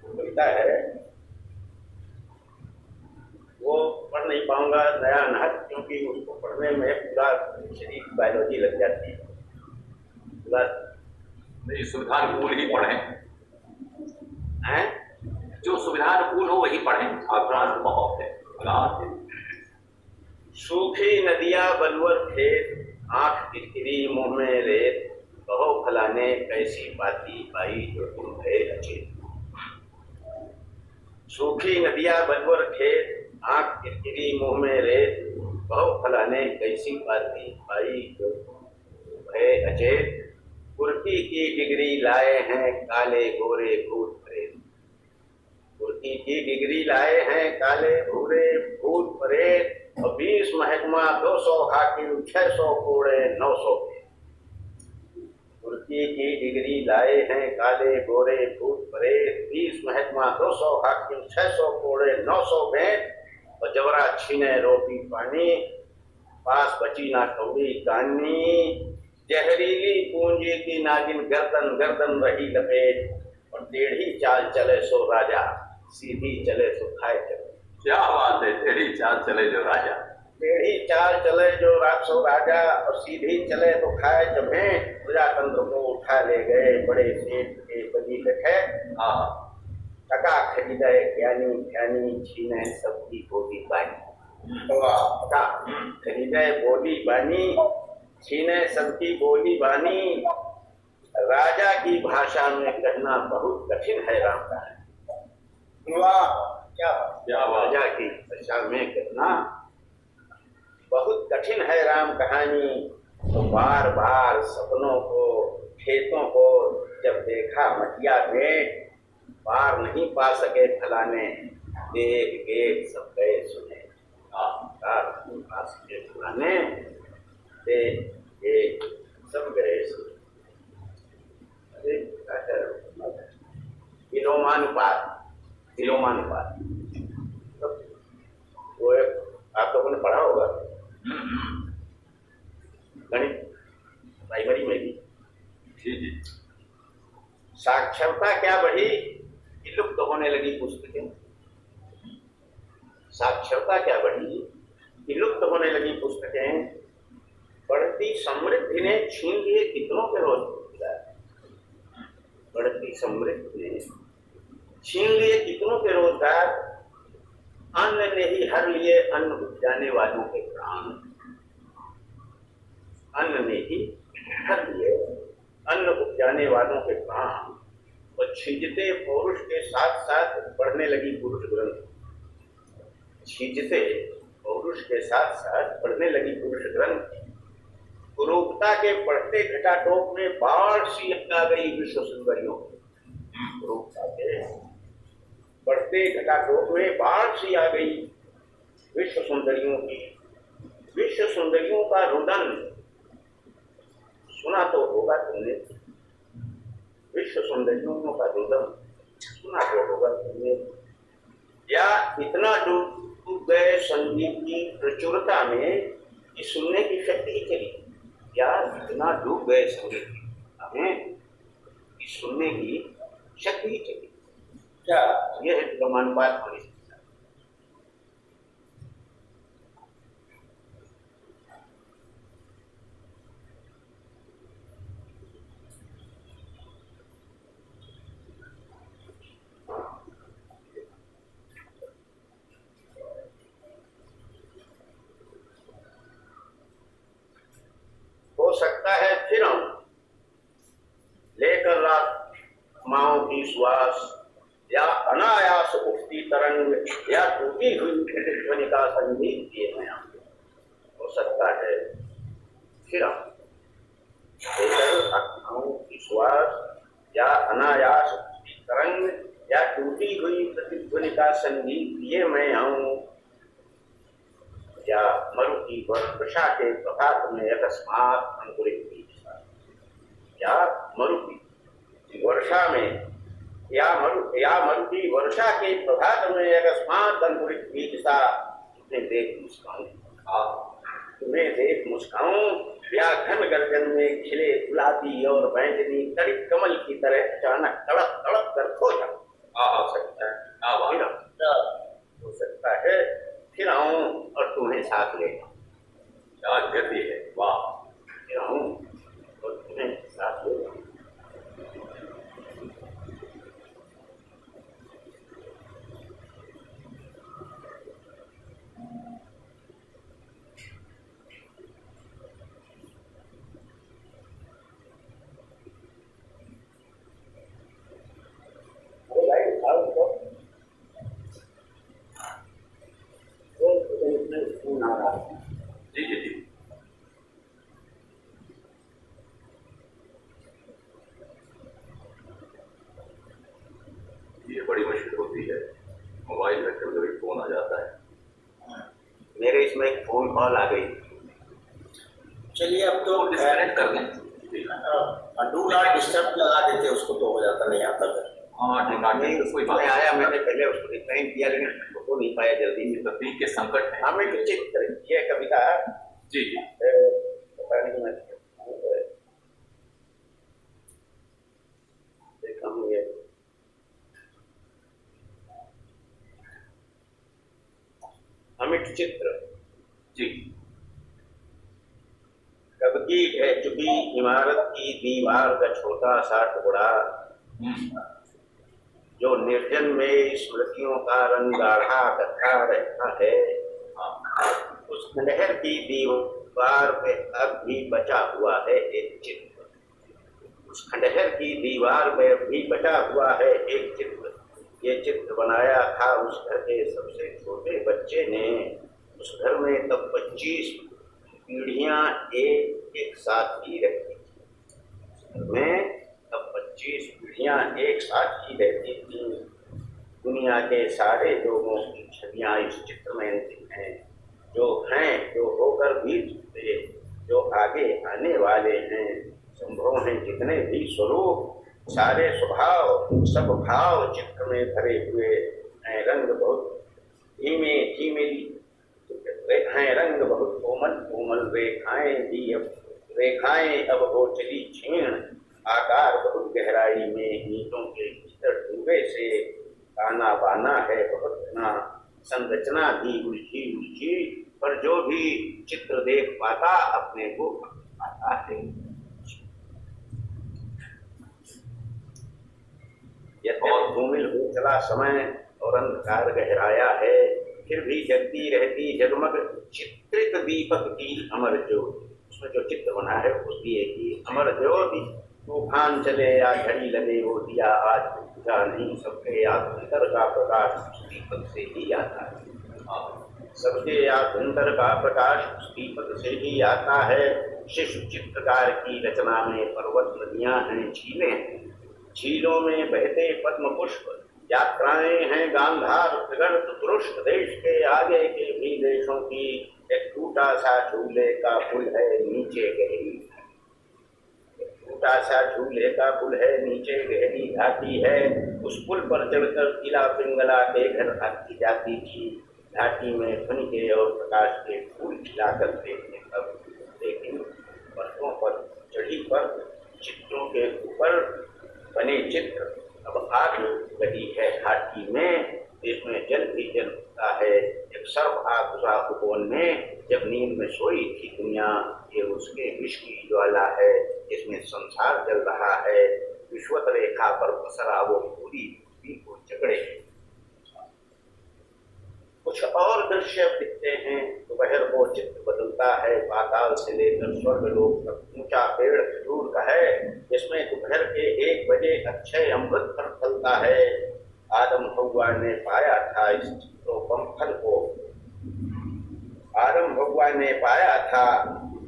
कविता है वो पढ़ नहीं पाऊंगा नया अनाहत, क्योंकि उसको पढ़ने में पूरा शरीर बायोलॉजी लग जाती है, पूरा नहीं, सुविधानुकूल ही पढ़ें, हैं? जो सुविधानुकूल हो वही पढ़ें। आग्रह बहुत है। सूखी नदियां बलवर खेत, आंख किरकिरी मुंह में रेत, कहो फलाने कैसी बाती पाई जो तुम है अचेत। सूखी नदियां बलवर खेत, आंख किरकिरी मुंह में रेत, कहो फलाने कैसी बाती पाई जो तुम है अचेत। कुर्ती की डिग्री लाए हैं काले गोरे भूत प्रेत, कुर्ती की डिग्री लाए हैं काले भूरे भूत प्रेत, और 20 महकमा 200 हाकिम 600 कोड़े 900। कुर्ती की डिग्री लाए हैं काले गोरे भूत प्रेत, 20 महकमा 200 हाकिम 600 कोड़े 900 भेंट, और जबरा छीने रोटी पानी, पास बची ना कौड़ी कानी। जहरीली पूंजी की नागिन गर्दन गर्दन रही लपेट, और टेढ़ी चाल चले सो राजा, सीधी चले सो खाए चले। क्या बात है, टेढ़ी चाल चले जो राजा। टेढ़ी चाल चले जो सो राजा, और सीधी चले तो खाए जमे। प्रजातंत्र को उठा ले गए बड़े सेठ के बनी लखे। टका खरीदे ज्ञानी ज्ञानी, छीने सबकी बोली बानी। टका खरीदे बोली बानी, छीने सबकी बोली बानी। राजा की भाषा में कहना बहुत कठिन है राम का है। क्या राजा की भाषा में कहना बहुत कठिन है राम कहानी। तो बार बार सपनों को खेतों को जब देखा मटिया में, पार नहीं पा सके फलाने, देख देख सब गए सुने। पार नहीं पा सके फलाने, देख सब गए सुने। विलोमानुपात, विलोमानुपात वो आप लोगों ने पढ़ा होगा गणित प्राइमरी में भी। जी। साक्षरता क्या बढ़ी कि लुप्त होने लगी पुस्तकें। साक्षरता क्या बढ़ी कि लुप्त होने लगी पुस्तकें। बढ़ती समृद्धि ने छीन लिए कितनों के रोजगार, बढ़ती समृद्धि ने छीन लिए कितनों के रोजगार। अन्न ने ही हर लिए अन्न उपजाने वालों के प्राण, अन्न ने ही हर लिए अन्न उपजाने वालों के प्राण। और छिजते पौरुष के साथ साथ बढ़ने लगी पुरुष ग्रंथ, छिजते पौरुष के साथ साथ बढ़ने लगी पुरुष ग्रंथ। कुरूपता के बढ़ते घटाटोप में बाढ़ सी आ गई विश्व सुंदरियों। कुरूपता के बढ़ते घटाटोप में बाढ़ सी आ गई विश्व सुंदरियों की। विश्व सुंदरियों का रुदन सुना तो होगा तुमने, विश्व सुंदरियों का रुदन सुना तो होगा तुमने। या इतना डूब गए संगीत की प्रचुरता में कि सुनने की शक्ति ही चली। या इतना डूब गए संगीत में कि सुनने की शक्ति ही चली। क्या यह है विलोमानुपात हमारी शिक्षा। हो सकता है फिर हम लेकर रात माओ की श्वास, या अनायास उठती तरंग, या टूटी हुई ध्वनि का संगीत किए हैं। हो सकता है फिर हम लेकर आत्माओं की श्वास, या अनायास उठती तरंग, या टूटी हुई प्रतिध्वनि का संगीत किए मैं आऊं। या मरु की वर्षा के प्रभात में अकस्मात अंकुरित बीज, या मरु की वर्षा में, या मरु की वर्षा के प्रभात में अकस्मात अंकुरित बीज सा तुम्हें देख मुस्काऊं। तुम्हें देख मुस्काऊं, या घन गर्जन में खिले गुलाबी और बैंगनी तड़ित कमल की तरह अचानक तड़प तड़प कर खो जाऊं। हो सकता है फिर आऊं और तुम्हें साथ ले जाऊं। क्या गति है, वाह। फिर आऊं और तुम्हें साथ ले जाऊं। ये बड़ी मुश्किल होती है, मोबाइल में कभी कभी फोन आ जाता है। मेरे इसमें एक फोन कॉल आ गई। चलिए अब तो डिस्कनेक्ट कर दें। डू नॉट डिस्टर्ब लगा देते, उसको तो हो जाता, नहीं आता फिर। हाँ, कोई बात आया, मैंने पहले उसको डिक्लाइन किया लेकिन उसको नहीं पाया जल्दी से। तकनीक के संकट है। हमें चित्र ये कविता जी पता नहीं मैं देखा हूँ ये अमिट चित्र जी। कब की है चुकी इमारत की दीवार का छोटा सा टुकड़ा, जो निर्जन में स्मृतियों का रंग गाढ़ा करता रहता है। उस खंडहर की दीवार पे अब भी बचा हुआ है एक चित्र। उस खंडहर की दीवार में भी बचा हुआ है एक चित्र। ये चित्र बनाया था उस घर के सबसे छोटे बच्चे ने। उस घर में तब 25 पीढ़ियां एक साथ ही रहती थी। में तब 25 पीढ़ियां एक साथ ही रहती थी। दुनिया के सारे लोगों की छवियां इस चित्र में हैं, जो हैं, जो होकर भी चुके, जो आगे आने वाले हैं, संभव हैं जितने भी स्वरूप, सारे स्वभाव, सब भाव चित्र में भरे हुए हैं। रंग बहुत धीमे धीमे रेखाएं, रंग बहुत कोमल कोमल रेखाएं भी रेखाएं अब वो चली छीण। आकार बहुत गहराई में ईंटों के भीतर डूबे से आना बाना है बहुत घना। संरचना भी उलझी उलझी, पर जो भी चित्र देख पाता अपने को आता है। बहुत धूमिल हो चला समय और अंधकार गहराया है, फिर भी जगती रहती जगमग चित्रित दीपक की अमर ज्योति। उसमें जो चित्र बना है उस दिए की अमर ज्योति। तूफान चले या घड़ी लगे वो दिया आज बुझा नहीं, सबके आभ्यंतर का प्रकाश उस दीपक से ही आता है। सबके आभ्यंतर का प्रकाश उस दीपक से ही आता है। शिशु चित्रकार की रचना में पर्वत नदियां हैं, झीलें, झीलों में बहते पद्म पुष्प, यात्राएं हैं गांधार प्रगट तुरुष्क। देश के आगे के भी देशों की एक टूटा सा झूले का पुल है नीचे गहरी, टूटा सा झूले का पुल है नीचे गहरी घाटी है। उस पुल पर चढ़कर किला पिंगला के घर आती जाती थी। घाटी में ध्वनि के और प्रकाश के फूल खिला करते थे तब, लेकिन पर्वतों पर चढ़ी पर चित्रों के ऊपर बने चित्र अब आग लगी है घाटी में। इसमें जल भी जल उठता है। एक सर्प आग उसा उपवन में जब नींद में सोई थी दुनिया, ये उसके विष की ज्वाला है। इसमें संसार जल रहा है। विश्वत रेखा पर पसरा वो पूरी को झगड़े। कुछ और दृश्य दिखते हैं। दोपहर को चित्र बदलता है। पाताल से लेकर स्वर्ग लोक तक ऊंचा पेड़ खजूर का है, जिसमें दोपहर के 1 बजे अक्षय अमृत फल फलता है। आदम भगवान ने पाया था इस चित्रोपम फल को। आदम भगवान ने पाया था।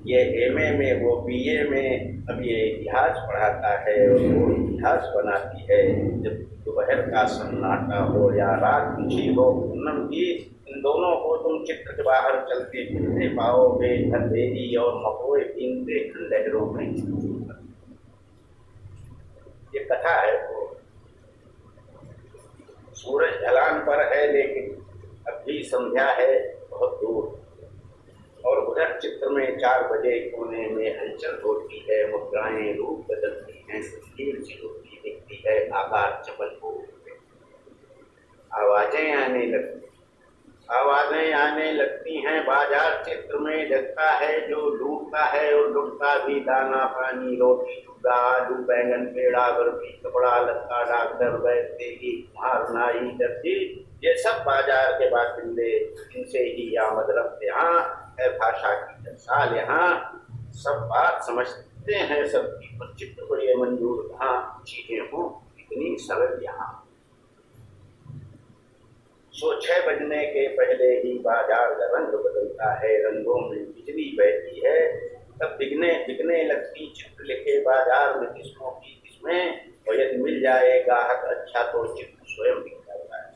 ये एमए में, वो बीए में अब ये इतिहास पढ़ाता है और वो इतिहास बनाती है। जब दोपहर का सन्नाटा हो या रात बिछी हो पूनम की, इन दोनों को तुम चित्र के बाहर चलते फिरते पाओगे, अंधेरी और मकोए पीनते खंडहरों में। ये कथा है। वो सूरज ढलान पर है लेकिन अब भी संध्या है बहुत दूर। और उधर चित्र में 4 बजे कोने में हलचल होती है। मुद्राएं रूप बदलती हैं, भीड़ सी होती दिखती है, आकार चपल हो, आवाजें आने लगती हैं। बाजार चित्र में जगता है जो लूटता है और लुटता भी। दाना पानी रोटी चूड़ा आलू बैंगन पेड़ा बर्फी कपड़ा लत्ता डॉक्टर वैद्य देगी कुम्हार नाई दर्जी, ये सब बाजार के बासिंदे। इनसे ही आमद रफ्त यहाँ है, भाषा की टकसाल यहाँ। सब बात समझते हैं सबकी, पर चित्र को ये मंजूर कहाँ चीजें हों इतनी सरल यहाँ। सो 6 बजने के पहले ही बाजार का रंग बदलता है। रंगों में बिजली बहती है। तब बिकने लगती चित्र लिखे बाजार में किस्मों की किस्में, और यदि मिल जाए ग्राहक अच्छा तो चित्र स्वयं दिख जाता है।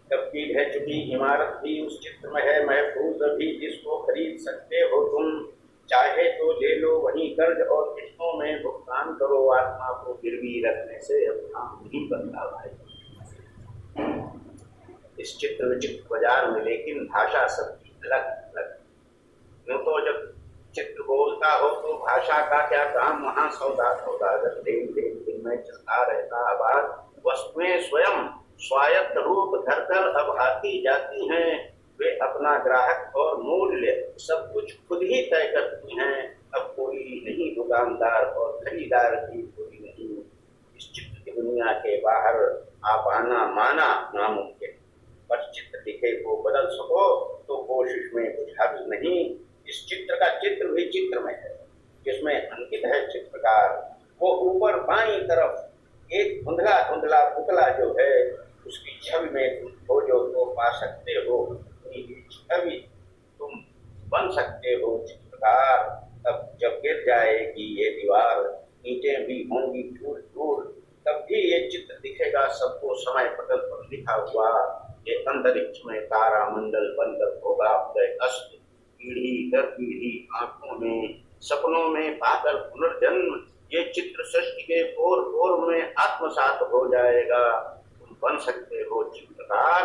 कब्जी है चुकी इमारत भी उस चित्र में है महफूज भी, जिसको खरीद सकते हो तुम, चाहे तो ले लो वहीं कर्ज और किस्तों में भुगतान करो। आत्मा को गिरवी रखने से अब काम नहीं बनता भाई। इस चित्र विचित्र बाजार में लेकिन भाषा सबकी अलग अलग। यूं तो जब चित्र बोलता हो तो भाषा का क्या काम, वहां सौदागर दिन में चलता रहता आवाज। वस्तुएं स्वयं स्वायत्त रूप धरकर अब आती जाती हैं। वे अपना ग्राहक और मूल्य सब कुछ खुद ही तय करती हैं। अब कोई नहीं दुकानदार और खरीदार की कोई नहीं। इस चित्र की दुनिया के बाहर आप आना माना नामुमकिन। पर चित्र दिखे को बदल सको तो कोशिश में कुछ हर्ज नहीं। इस चित्र का चित्र भी चित्र में है, जिसमें अंकित है चित्रकार। वो ऊपर बाईं तरफ एक धुंधला धुंधला पुतला जो है, उसकी छवि में तुम खोजो तो पा सकते हो। छवि तुम बन सकते हो चित्रकार। अब जब गिर जाएगी ये दीवार, ईंटें भी होंगी चूर चूर, तब भी ये चित्र दिखेगा सबको समय पटल पर लिखा हुआ। ये अंतरिक्ष में तारा मंडल बनकर होगा उदय अस्त। पीढ़ी दर पीढ़ी आंखों में सपनों में पाकर पुनर्जन्म, ये चित्र सृष्टि के पोर पोर में आत्मसात हो जाएगा। तुम बन सकते हो चित्रकार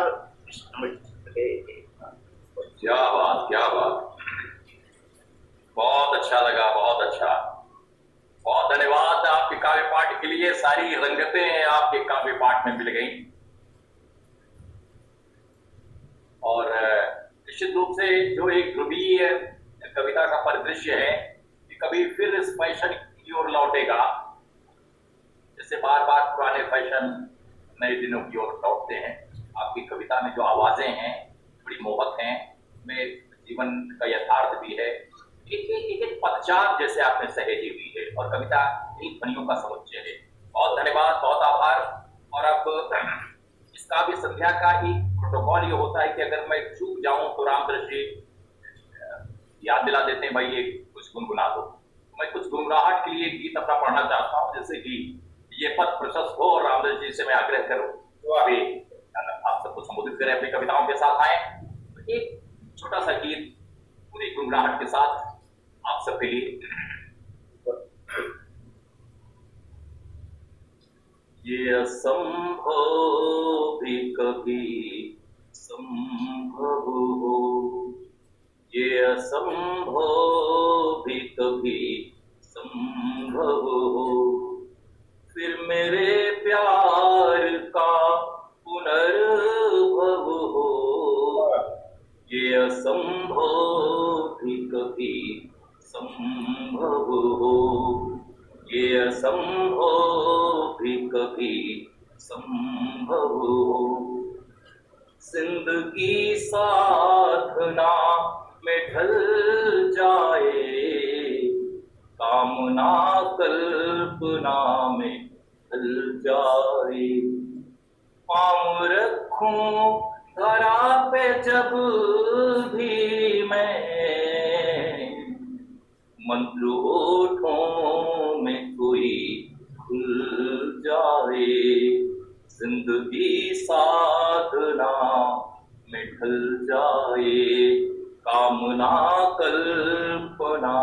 इस अमृत चित्र के। क्या बात, क्या बात, बहुत अच्छा लगा, बहुत अच्छा। बहुत धन्यवाद आपके काव्य पाठ के लिए। सारी रंगतें आपके काव्य पाठ में मिल गई और निश्चित रूप से जो एक ध्रुवीय कविता का परिदृश्य है कि कभी फिर इस फैशन की ओर लौटेगा, जैसे बार बार पुराने फैशन नए दिनों की ओर लौटते हैं। आपकी कविता में जो आवाजें हैं बड़ी मोहक हैं, में जीवन का यथार्थ भी है। एक पदचार जैसे आपने सहेजी हुई है और कविता इन ध्वनियों का समुच्चय है। बहुत धन्यवाद, बहुत आभार। और अब इस काव्य संध्या का एक प्रोटोकॉल ये होता है कि अगर मैं चूक जाऊं तो रामदर्श जी याद दिला देते हैं, भाई ये कुछ गुनगुना दो। मैं कुछ गुनगुनाहट के लिए गीत अपना पढ़ना चाहता हूँ, जैसे कि ये पद प्रशस्त हो और रामदर्श जी से मैं आग्रह करूँ वे आप सबको संबोधित करें, अपनी कविताओं के साथ आए। तो एक छोटा सा गीत पूरी गुनगुनाहट के साथ आप सबके लिए। ये असंभव भी कभी संभव हो, ये असंभव भी कभी संभव हो, फिर मेरे प्यार का पुनर्भव हो। ये असंभव भी कभी संभव हो, ये असंभव भी कभी संभव हो। जिंदगी साधना में ढल जाए, कामना कल्पना में ढल जाए। पाँव रखूं धरा पे जब भी मैं, मंत्र होठों में कोई खुल जाए। जिंदगी साधना में ढल जाए, कामना कल्पना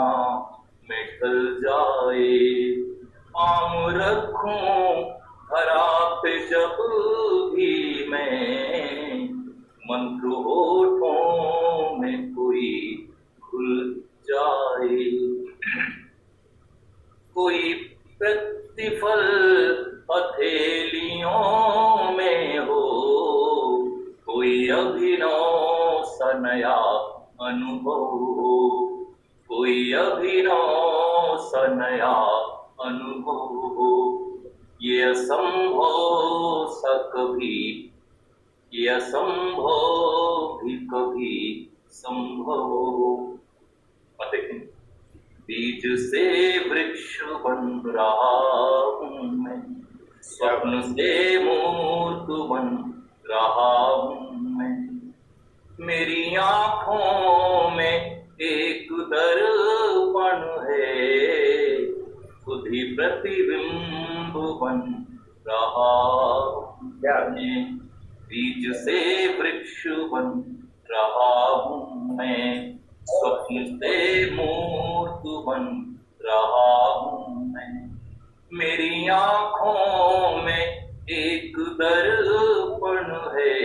में ढल जाए। पाँव रखूं धरा पे जब भी मैं, मंत्र होठों में कोई खुल जाए। कोई प्रतिफल हथेलियों में हो, कोई अभिनव सा नया अनुभव हो, कोई अभिनव सा नया अनुभव हो। ये असंभव सा कभी, ये असंभव भी कभी संभव हो। देखें, बीज से वृक्ष बन रहा हूं मैं, स्वप्न से मूर्त बन रहा हूं मैं। मेरी आंखों में एक दर्पण है, खुद ही प्रतिबिंब बन रहा मैं, बीज से वृक्ष बन रहा हूँ मैं, स्वप्न से मूर्त बन रहा हूँ मैं। मेरी आँखों में एक दर्पण है,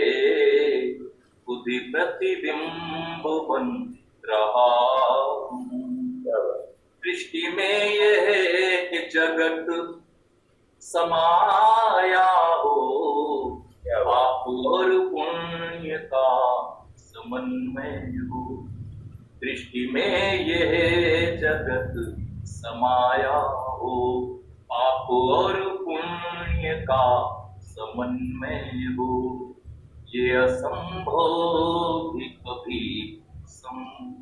खुद ही प्रतिबिंब बन रहा हूँ। दृष्टि में यह जगत समाया हो, पाप और पुण्य का समन्वय हो। दृष्टि में यह जगत समाया हो, पाप और पुण्य का समन्वय हो। ये असंभव भी कभी संभव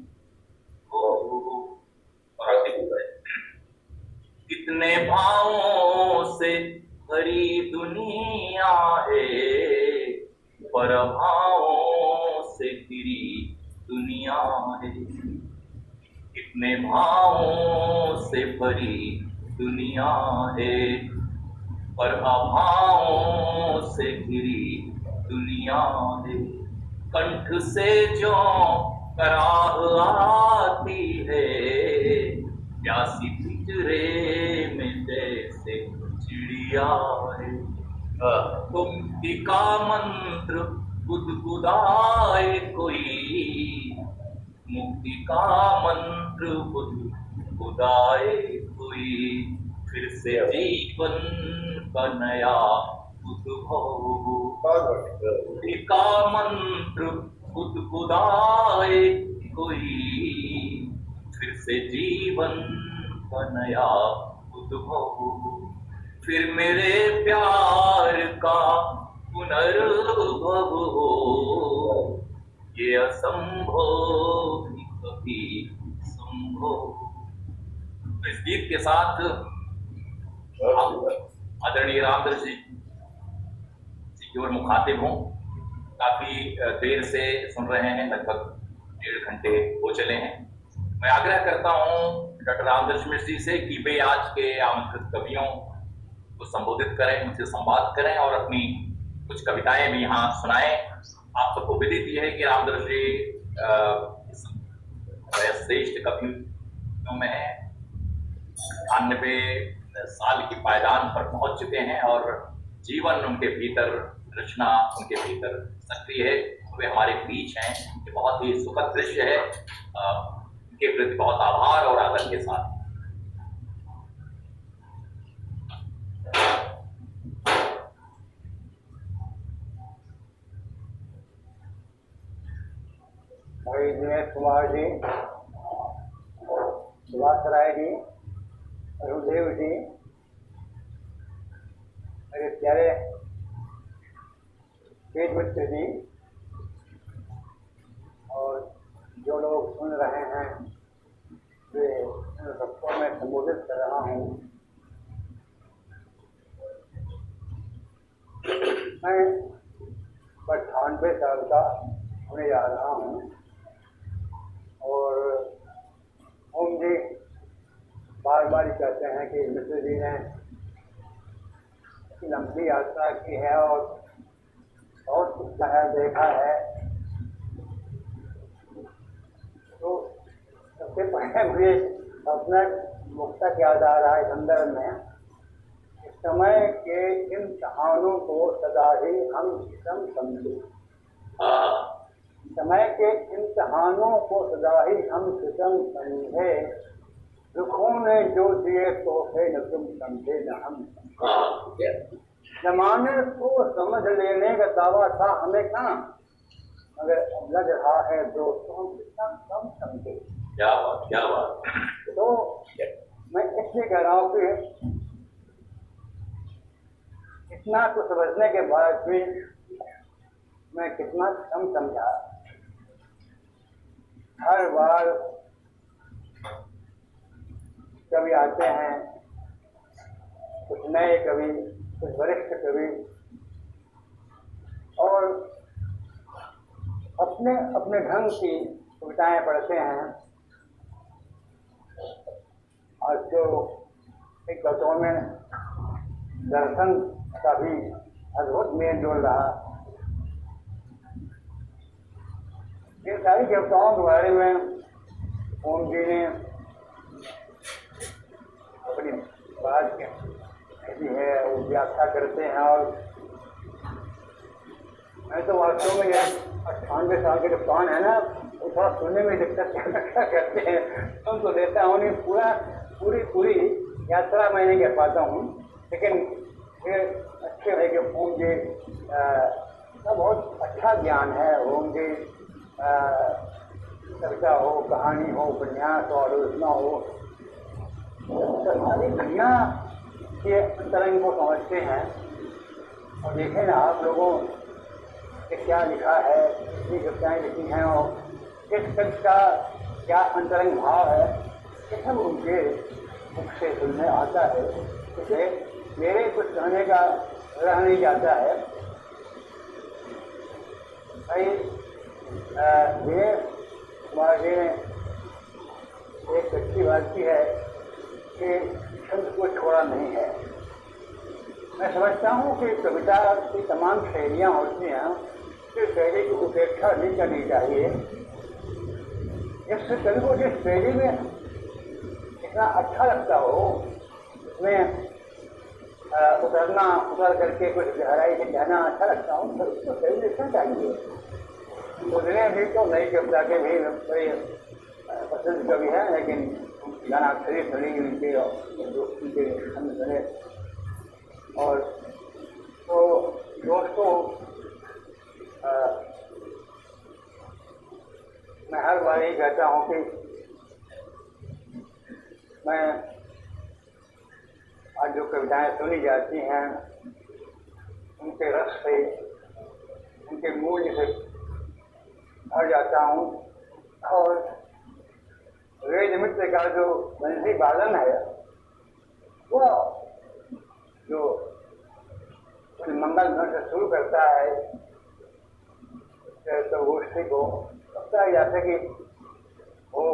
हो। कितने भावों से भरी दुनिया है, पर भावों से घिरी दुनिया है। कितने भावों से भरी दुनिया है, पर अभावों से घिरी दुनिया है। कंठ से जो कराह आती है, प्यासी पिंजरे में जैसे चिड़िया है। तो मुक्ति का मंत्र गुदगुदाए कोई, मुक्ति का मंत्र गुदगुदाए कोई, फिर से जीवन का नया उद्भव। मुक्ति का मंत्र गुदगुदाए कोई, फिर से जीवन का नया उद्भव। फिर मेरे प्यार का पुनर्भव हो, ये असंभव भी कभी संभव। इस गीत के साथ आदरणीय रामदास जी की ओर मुखातिब हूँ। काफी देर से सुन रहे हैं, लगभग 1.5 घंटे हो चले हैं। मैं आग्रह करता हूँ डॉक्टर रामदास मिश्र जी से कि वे आज के आमंत्रित कवियों को संबोधित करें, उनसे संवाद करें और अपनी कुछ कविताएं भी यहाँ सुनाएं। आप सबको विदित ये है कि रामदास जी श्रेष्ठ कवियों में है, 98 साल की पायदान पर पहुंच चुके हैं और जीवन उनके भीतर, रचना उनके भीतर सक्रिय है। वे हमारे बीच हैं, ये बहुत ही सुखद दृश्य है। उनके प्रति बहुत आभार और आदर के साथ दिनेश कुमार जी, सुभाष राय जी, अरुणदेव जी, मेरे प्यारे तेज मित्र जी, और जो लोग सुन रहे हैं वे उन सबको मैं संबोधित कर रहा हूँ। मैं 98 साल का होने जा रहा हूँ और ओम जी बार बार कहते हैं कि मिश्र जी ने लंबी यात्रा की है और बहुत कुछ देखा है। तो सबसे पहले मुझे अपना मुक्ता याद आ रहा है संदर्भ में। इस समय के इम्तिहानों को सदा ही हम विषम समझे, समय के इम्तिहानों को सदा ही हम विषम समझे, दुखों ने जो दिए तोहफे न तुम समझे न हम समझे। जमाने को समझ लेने का दावा था हमें कहाँ, मगर अब लग रहा है दोस्तों हम कितना कम समझे। क्या बात, क्या बात। तो मैं इसलिए कह रहा हूँ कि इतना कुछ समझने के बाद भी मैं कितना कम समझा। हर बार कवि आते हैं, कुछ नए कवि, कुछ वरिष्ठ कवि, और अपने अपने ढंग की कविताएं पढ़ते हैं। और जो एक कविताओं में दर्शन का भी अद्भुत मेल जोल रहा। इन सारी कविताओं के बारे में ओम जी ने अपनी बात ऐसी है, वो व्याख्या करते हैं। और मैं तो वास्तव में यह 98 साल के जो कान है ना, वो थोड़ा सुनने में दिक्कत करते हैं। उनको देता हूँ नहीं, पूरी यात्रा मैं नहीं कर पाता हूँ, लेकिन फिर अच्छे है कि ओम जी का बहुत अच्छा ज्ञान है। ओम जी कविता हो, कहानी हो, उपन्यास और आलोचना हो, सारी दुनिया के अंतरंग को समझते हैं। और देखें ना आप लोगों ने क्या लिखा है, कितनी कविताएँ लिखी हैं और किस कवि का क्या अंतरंग भाव है, ये सब उनके मुख से सुनने आता है। इसलिए मेरे कुछ कहने का रह नहीं जाता है। भाई विनय कुमार जी ने एक अच्छी बात की है कि छंद को छोड़ा नहीं है। मैं समझता हूँ कि कविता की तमाम शैलियाँ होती हैं, फिर शैली की उपेक्षा नहीं करनी चाहिए। जिस कवि को जिस शैली में इतना अच्छा लगता हो, उसमें उतर करके कुछ गहराई से कहना अच्छा लगता हो, तो उसको शैली लिखना चाहिए। मुझे भी तो नई कविता के भी बड़े पसंद कवि हैं, लेकिन गाना खरीद उनके दोस्ती के हम बने। और तो दोस्तों, मैं हर बार यही कहता हूँ कि मैं आज जो कविताएँ सुनी जाती हैं, उनके रस से, उनके मूल्य से भर जाता हूँ। और वेद मित्र का जो बंसी वादन है, वो जो मंगल ध्वनि से शुरू करता है तो गोष्ठी को, लगता है जैसे कि वो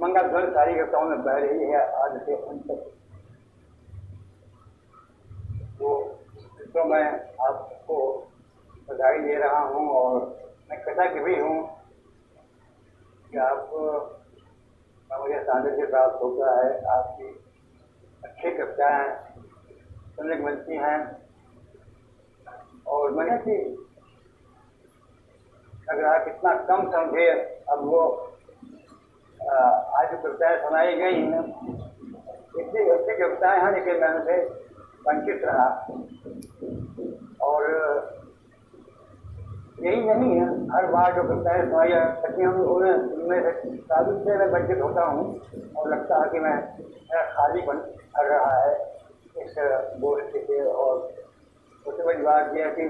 मंगल ध्वनि सारी कविताओं में बह रही है आज से अंत तक। तो मैं आपको बधाई दे रहा हूँ और मैं कृतज्ञ भी हूँ कि आपको मुझे सानिध्य प्राप्त होता है। आपकी अच्छी कविताएँ सुनने को मिलती हैं और मैंने कि लग रहा कितना कम समझे अब वो आज जो कविताएँ सुनाई गई हैं, इतनी अच्छी कविताएँ हैं, लेकिन मैं उनसे वंचित रहा। और यही नहीं है, हर बार जो कविताएँ सुनाई जाती हैं उनमें से काफ़ी से मैं वंचित होता हूँ और लगता है कि मैं मेरा खालीपन भर रहा है इस गोष्ठी से। और उससे बड़ी बात यह है कि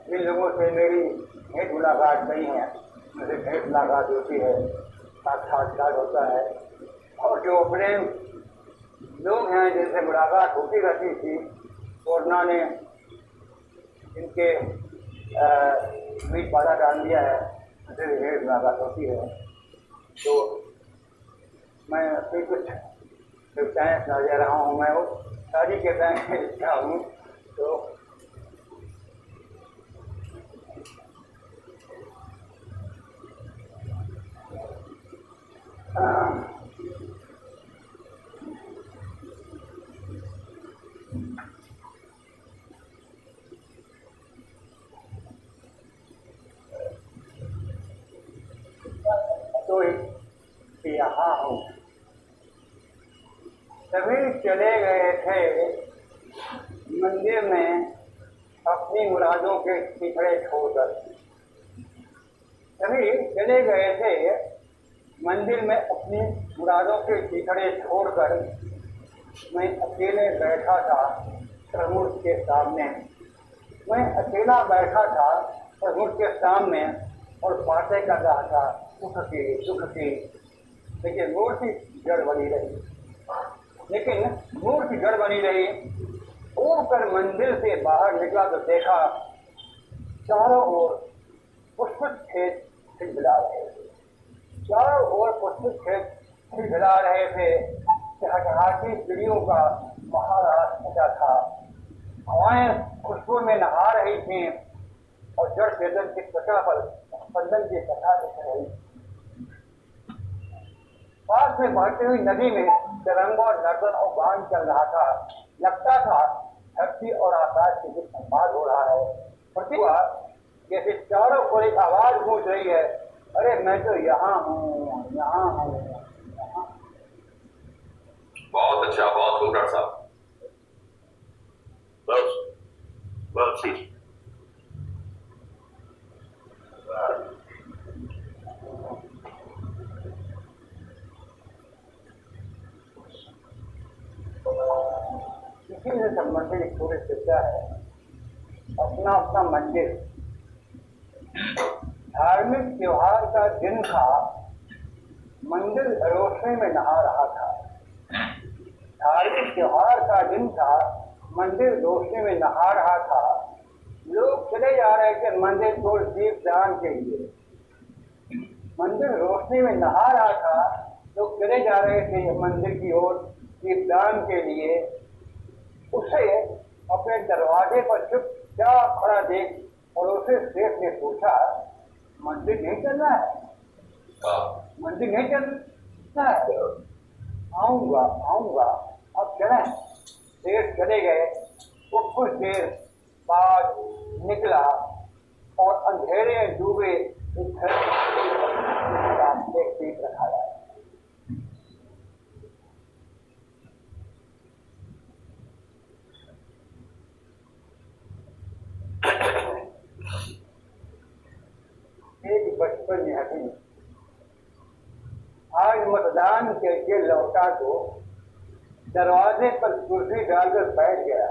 जिन लोगों से मेरी भेंट मुलाकात नहीं है, उनसे भेंट मुलाकात होती है, साक्षात्कार होता है। और जो अपने लोग हैं जिनसे मुलाकात होती रहती थी, कोरोना ने इनके बीच बाधा डाल दिया है, उनसे भेंट मुलाकात होती है। तो मैं अपनी कुछ कविताएँ सुना दे रहा हूँ। मैं वो सारी कविताएँ लिखता हूँ। तो यहाँ हूँ। सभी चले गए थे मंदिर में अपनी मुरादों के चिथड़े छोड़कर। सभी चले गए थे मंदिर में अपनी मुरादों के चिथड़े छोड़कर। मैं अकेले बैठा था प्रभु के सामने। मैं अकेला बैठा था प्रभु के सामने और बातें कर रहा था सुख की। लेकिन मूर्ति जड़ बनी रही। उड़ कर मंदिर से बाहर निकला तो देखा चारों ओर पुष्पित खेत खिलखिला रहे थे। चहचहाती चिड़ियों का महाराज सजा था। हवाएं खुशबू में नहा रही थी और जड़ चेतन की त्वचा पर स्पंदन की कथा दिख रही। पास में बहती हुई नदी में तरंगों और नर्तन और गान चल रहा था। लगता था धरती और आकाश के बीच संवाद हो रहा है। प्रतिभा जैसे चारों ओर एक आवाज गूंज रही है, अरे मैं तो यहाँ हूँ, यहाँ हूँ, यहाँ। बहुत अच्छा, बहुत खूब डॉक्टर साहब। बहुत ठीक। इसी से संबंधित एक पूरी चर्चा है। अपना अपना मंदिर। धार्मिक त्योहार का दिन था, मंदिर रोशनी में नहा रहा था। धार्मिक त्योहार का दिन था, मंदिर रोशनी में नहा रहा था। लोग चले जा रहे थे मंदिर को दीप दान के लिए। मंदिर रोशनी में नहा रहा था, लोग चले जा रहे थे मंदिर की ओर दीपदान के लिए। उसे अपने दरवाजे पर चुपचाप खड़ा देख और उसे सेठ ने पूछा, मंदिर नहीं चलना है? मंदिर नहीं चलना है? आऊंगा आऊंगा, अब चलें। सेठ चले गए। वो कुछ देर बाद निकला और अंधेरे में डूबे एक घर रास्ते दीप रखा है। एक बचपन में आज मतदान करके लौटा तो दरवाजे पर कुर्सी डालकर बैठ गया।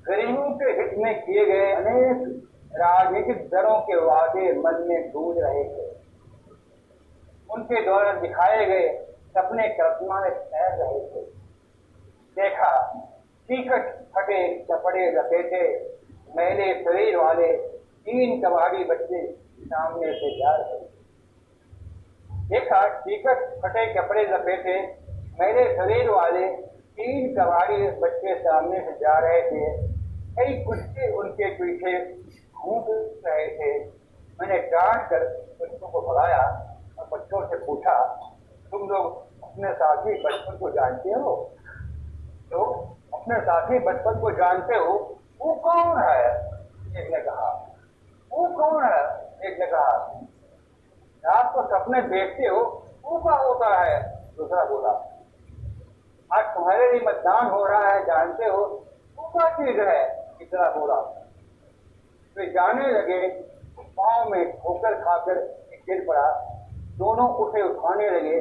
गरीबों के हित में किए गए अनेक राजनीतिक दलों के वादे मन में गूंज रहे थे। उनके द्वारा दिखाए गए सपने कल्पना में तैर रहे थे। देखा टिकट फटे कपड़े लपेटे मैले शरीर वाले 3 कबाड़ी बच्चे सामने से जा रहे थे। देखा टिकट फटे कपड़े लपेटे मेरे शरीर वाले 3 कबाड़ी बच्चे सामने से जा रहे थे। कई कुत्ते उनके पीछे घूम रहे थे। मैंने डांट कर बच्चों को भगाया और बच्चों से पूछा, तुम लोग अपने साथी बचपन को जानते हो? तो अपने साथी बचपन को जानते हो? वो कौन है? एक ने कहा। वो कौन है? एक ने कहा। रात को सपने देखते हो, वो क्या होता है? दूसरा बोला। आज तुम्हारे लिए मतदान हो रहा है, जानते हो? वो क्या चीज है? तीसरा बोला। वे जाने लगे, पाँव में ठोकर खाकर गिर पड़ा। दोनों उसे उठाने लगे।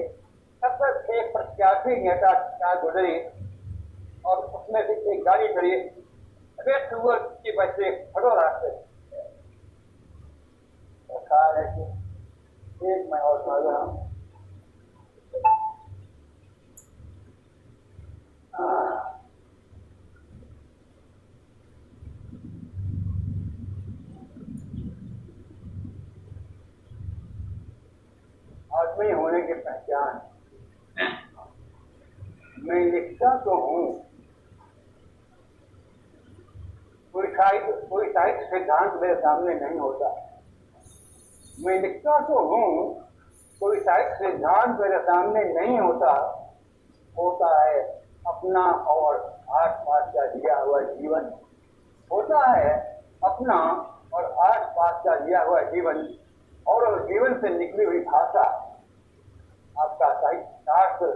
तब तक एक प्रत्याशी नेता गुजरी और उसमें से एक गाड़ी खड़ी। अरे सुअर के बच्चे खड़ो रास्ते। एक मैं और समझ रहा हूँ। आदमी होने की पहचान। मैं लिखता तो हूँ, कोई साहित्य सिद्धांत मेरे सामने नहीं होता। मैं लिखता तो हूँ, कोई साहित्य सिद्धांत मेरे सामने नहीं होता। होता है अपना और आसपास का जिया हुआ जीवन। होता है अपना और आसपास का जिया हुआ जीवन और जीवन से निकली हुई भाषा। आपका साहित्य शास्त्र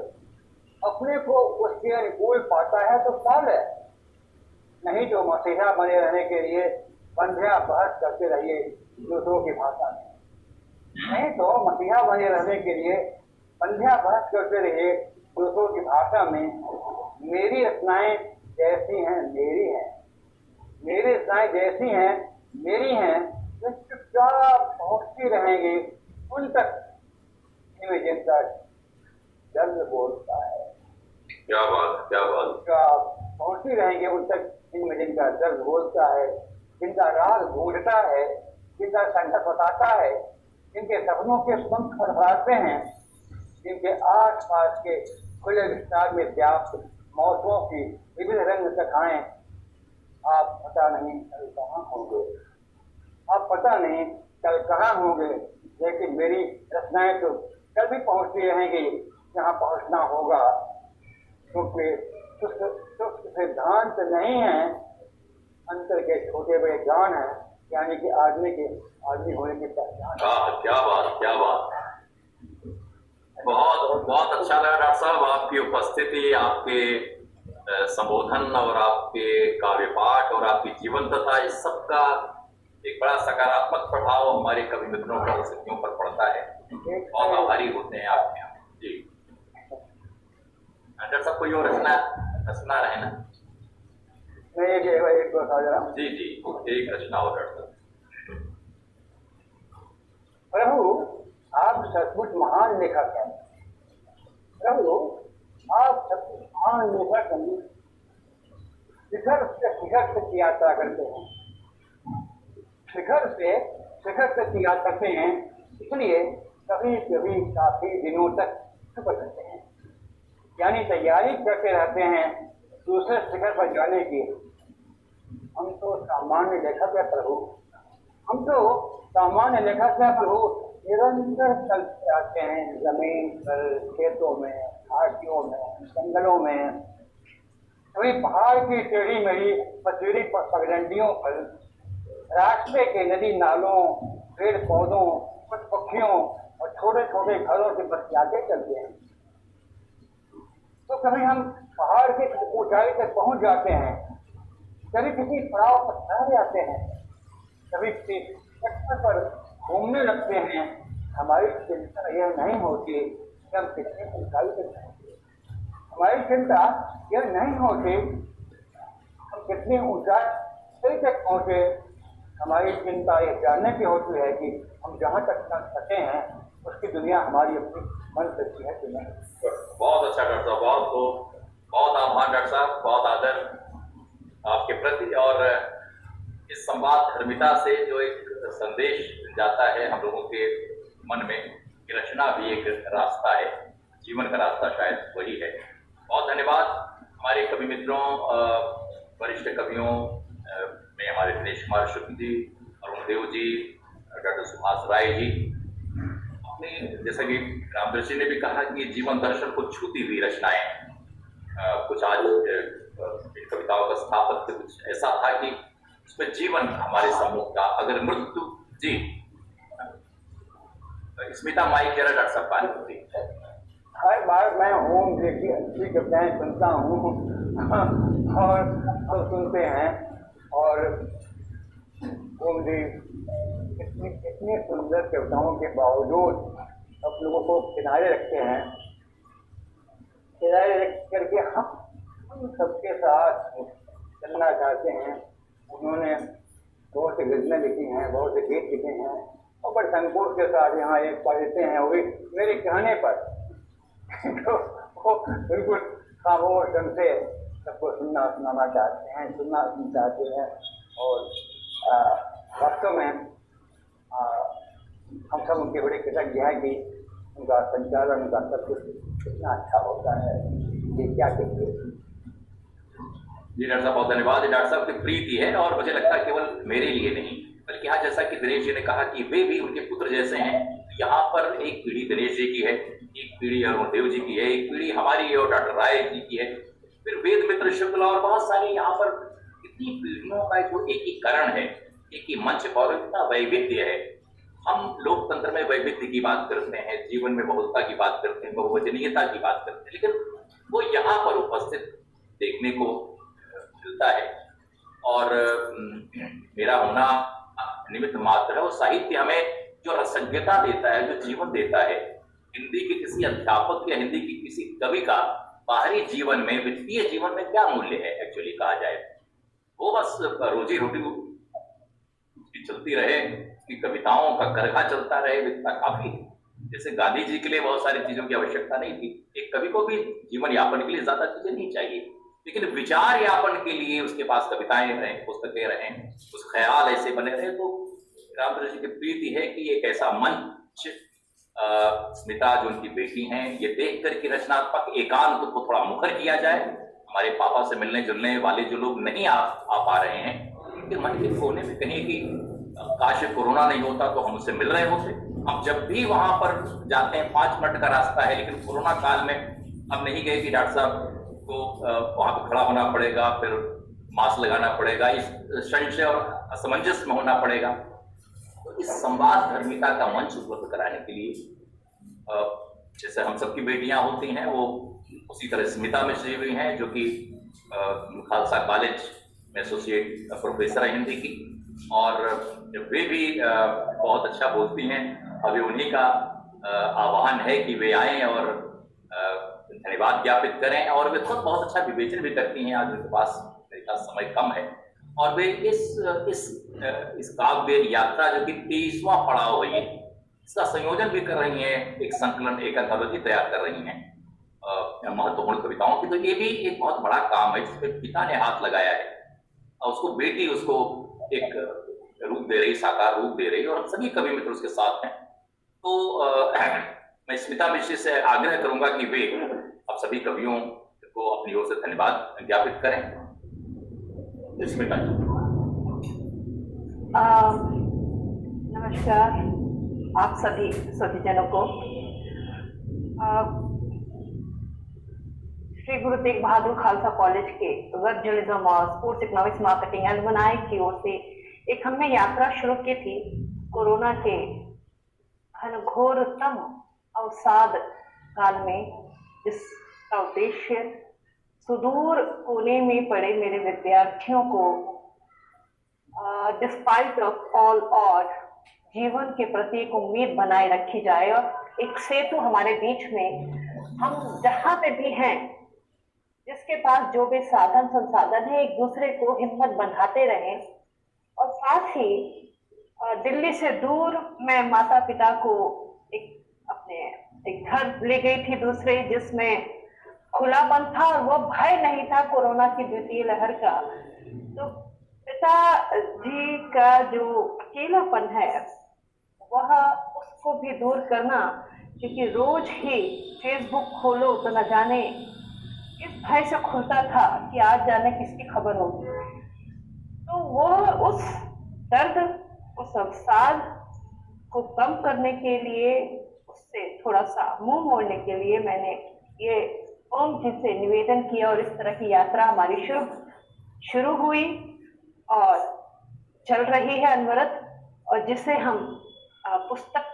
अपने को उसके अनुकूल पाता है तो पाले, नहीं तो मसीहा बने रहने के लिए बंध्या बहस करते रहिए दूसरों की भाषा में। नहीं तो मसीहा बने रहने के लिए बंध्या बहस करते रहिए दूसरों की भाषा में। मेरी रचनाएं जैसी हैं मेरी हैं, मेरी रचनाएं जैसी हैं मेरी हैं, जो चुपचाप पहुंचती रहेंगी उन तक जिनका दर्द बोलता है। क्या बात, क्या बात। पहुंचती रहेंगी उन तक जिनका दर्द बोलता है, जिनका राग गूंजता है, जिनका संकट बताता है, जिनके सपनों के पंख फड़फड़ाते हैं, जिनके आस पास के खुले विस्तार में व्याप्त मौसमों की विविध रंग कथाएं आप पता नहीं कल कहाँ होंगे, आप पता नहीं कल कहाँ होंगे, लेकिन मेरी रचनाएं तो कल भी पहुंचती रहेंगी जहाँ पहुंचना होगा, क्योंकि सुस्त सिद्धांत नहीं है, अंतर के छोटे बड़े ज्ञान है, यानी कि आदमी होने की पहचान। क्या बात, क्या बात, बहुत बहुत अच्छा लगा डॉक्टर साहब आपकी उपस्थिति, आपके संबोधन और आपके काव्य पाठ और आपकी जीवंतता, इस सब का एक बड़ा सकारात्मक प्रभाव हमारे कवि मित्रों पर, स्थितियों पर पड़ता है। बहुत आभारी होते हैं आपके यहाँ जी। डॉक्टर साहब कोई और रचना रहे ना? मैं एक जी जी, एक रचना हो डॉक्टर साहब। प्रभु आप सचमुच महान लेखक हैं, प्रभु आप सचमुच महान लेखक हैं, शिखर से शिखर तक की यात्रा करते हैं, शिखर से शिखर तक की यात्रा करते हैं, इसलिए कभी कभी काफी दिनों तक छुप सकते हैं, यानी तैयारी करते रहते हैं दूसरे शिखर पर जाने की। हम तो सामान्य लेखक है प्रभु, हम तो सामान्य लेखक है प्रभु, निरंतर चलते आते हैं जमीन पर, खेतों में, घाटियों में, जंगलों में, कभी पहाड़ की टेढ़ी मेढ़ी पथरीली पगडंडियों पर, रास्ते के नदी नालों, पेड़ पौधों, कुछ पक्षियों और छोटे छोटे घरों से बतियाते चलते हैं। तो कभी हम पहाड़ की ऊंचाई तक पहुंच जाते हैं, कभी किसी पड़ाव पर ठहर जाते हैं, कभी किसी चक्कर पर घूमने लगते हैं। हमारी चिंता यह नहीं होती कि हम कितनी ऊंचाई तक पहुंचे, हमारी चिंता यह नहीं होती हम कितनी ऊंचाई तक पहुंचे, हमारी चिंता यह जानने की होती है कि हम जहाँ तक पहुंच सके हैं उसकी दुनिया हमारी अपनी मन सकती है कि नहीं। बहुत अच्छा डॉक्टर साहब, बहुत आभार डॉक्टर साहब, बहुत आदर आपके प्रति। और इस संवाद धर्मिता से जो एक संदेश जाता है हम लोगों के मन में, कि रचना भी एक रास्ता है, जीवन का रास्ता शायद वही है। बहुत धन्यवाद हमारे कवि मित्रों, वरिष्ठ कवियों में हमारे दिनेश कुमार शुक्ल जी, अरुण देव जी, डॉक्टर सुभाष राय जी। अपने जैसा कि रामदर्शी ने भी कहा कि जीवन दर्शन को छूती हुई रचनाएं, कुछ आज कविताओं का स्थापत्य कुछ ऐसा था कि उसमें जीवन हमारे सम्मुख का, अगर मृत्यु जी। स्मिता माई कह रहा डॉक्टर साहब पानी होती है। हर बार मैं ओम जैसी अच्छी कविताएं सुनता हूँ और सब सुनते हैं, और ओम जी इतनी सुंदर कविताओं के बावजूद सब लोगों को किनारे रखते हैं, किनारे रख करके हम सबके साथ चलना चाहते हैं। उन्होंने बहुत से गज़लें लिखी हैं, बहुत से गीत लिखे हैं, और बड़े संकोच के साथ यहाँ एक पढ़ते हैं, वो भी मेरे कहने पर तो वो बिल्कुल खामोश ढंग से सबको सुनाना चाहते हैं, सुनना चाहते हैं। और वास्तव में हम सब उनके बड़े कृतज्ञ हैं कि उनका संचालन, उनका सब कुछ कितना अच्छा होता है, ये क्या कहते हैं। जी डॉक्टर साहब बहुत धन्यवाद। डॉक्टर साहब की प्रीति है, और मुझे लगता है केवल मेरे लिए नहीं, बल्कि हाँ जैसा कि दिनेश जी ने कहा कि वे भी उनके पुत्र जैसे हैं। यहाँ पर एक पीढ़ी दिनेश जी की है, एक पीढ़ी अरुण देव जी की है, एक पीढ़ी हमारी और डॉक्टर राय जी की है, फिर वेद मित्र शुक्ल और बहुत सारे यहाँ पर इतनी पीढ़ियों का जो एकीकरण है, एक ही मंच पर इतना वैविध्य है। हम लोकतंत्र में वैविध्य की बात करते हैं, जीवन में बहुलता की बात करते हैं, बहुवचनीयता की बात करते हैं, लेकिन वो यहाँ पर उपस्थित देखने को मिलता है। और मेरा होना निमित्त मात्र है। वो साहित्य हमें जो रसज्ञता देता है, जो जीवन देता है, हिंदी के किसी अध्यापक या हिंदी की किसी कवि का बाहरी जीवन में, वित्तीय जीवन में क्या मूल्य है एक्चुअली कहा जाए, वो बस रोजी रोटी उसकी चलती रहे, उसकी कविताओं का करघा चलता रहे, इतना काफी। जैसे गांधी जी के लिए बहुत सारी चीजों की आवश्यकता नहीं थी, एक कवि को भी जीवन यापन के लिए ज्यादा चीजें नहीं चाहिए, लेकिन विचार यापन के लिए उसके पास कविताएं रहें, पुस्तकें रहें, उस ख्याल ऐसे बने रहे। तो रामचंद्र जी की प्रीति है कि एक ऐसा मंच स्मिता जो उनकी बेटी हैं, ये देख कर कि रचनात्मक एकांत को थोड़ा मुखर किया जाए। हमारे पापा से मिलने जुलने वाले जो लोग नहीं आ पा रहे हैं, उनके मन के कोने में कहीं कि काश कोरोना नहीं होता तो हम उससे मिल रहे होते। हम जब भी वहां पर जाते हैं 5 मिनट का रास्ता है, लेकिन कोरोना काल में हम नहीं गए कि डॉक्टर साहब को वहां पर खड़ा होना पड़ेगा, फिर मास्क लगाना पड़ेगा, इस संशय और असमंजस में होना पड़ेगा। तो इस संवाद धर्मिता का मंच उपलब्ध कराने के लिए जैसे हम सबकी बेटियां होती हैं, वो उसी तरह स्मिता मिश्र भी हैं जो कि खालसा कॉलेज में एसोसिएट प्रोफेसर है हिंदी की, और वे भी बहुत अच्छा बोलती हैं। अभी उन्हीं का आह्वान है कि वे आएं और धन्यवाद ज्ञापित करें, और वे खुद बहुत अच्छा विवेचन भी करती हैं। आज उनके पास मेरे पास समय कम है, और वे इस काव्य यात्रा जो कि 23वां पड़ाव है, इसका संयोजन भी कर रही हैं, एक संकलन, एक एंथोलॉजी तैयार कर रही हैं महत्वपूर्ण कविताओं की। तो ये भी एक बहुत बड़ा काम है जिसपे पिता ने हाथ लगाया है, और उसको बेटी उसको एक रूप दे रही, साकार रूप दे रही, और सभी कवि मित्र उसके साथ हैं। तो मैं स्मिता मिश्र से आग्रह करूंगा कि वे आप सभी कवियों को अपनी ओर से धन्यवाद ज्ञापित करें। स्मिता जी। नमस्कार आप सभी जनों को। श्री गुरु तेग बहादुर खालसा कॉलेज के वेब जर्नलिज्म और स्पोर्ट्स इकोनॉमिक्स मार्केटिंग एलुमनाई की ओर से एक हमने यात्रा शुरू की थी कोरोना के घनघोरतम अवसाद काल में, जिसका उद्देश्य सुदूर कोने में पड़े मेरे विद्यार्थियों को डिस्पाइट ऑफ ऑल ऑड जीवन के प्रति एक उम्मीद बनाए रखी जाए, और एक सेतु हमारे बीच में हम जहां पे भी हैं, जिसके पास जो भी साधन संसाधन है, एक दूसरे को हिम्मत बढ़ाते रहें। और साथ ही दिल्ली से दूर मैं माता पिता को एक घर ले गई थी दूसरे, जिसमें खुलापन था और वो भय नहीं था कोरोना की द्वितीय लहर का। तो पिताजी का जो अकेलापन है वह उसको भी दूर करना, क्योंकि रोज ही फेसबुक खोलो तो न जाने इस भय से खुलता था कि आज जाने किसकी खबर होगी। तो वो उस दर्द, उस अवसाद को कम करने के लिए, उससे थोड़ा सा मुंह मोड़ने के लिए मैंने ये ओम जी से निवेदन किया, और इस तरह की यात्रा हमारी शुरू हुई और चल रही है अनवरत, और जिसे हम पुस्तक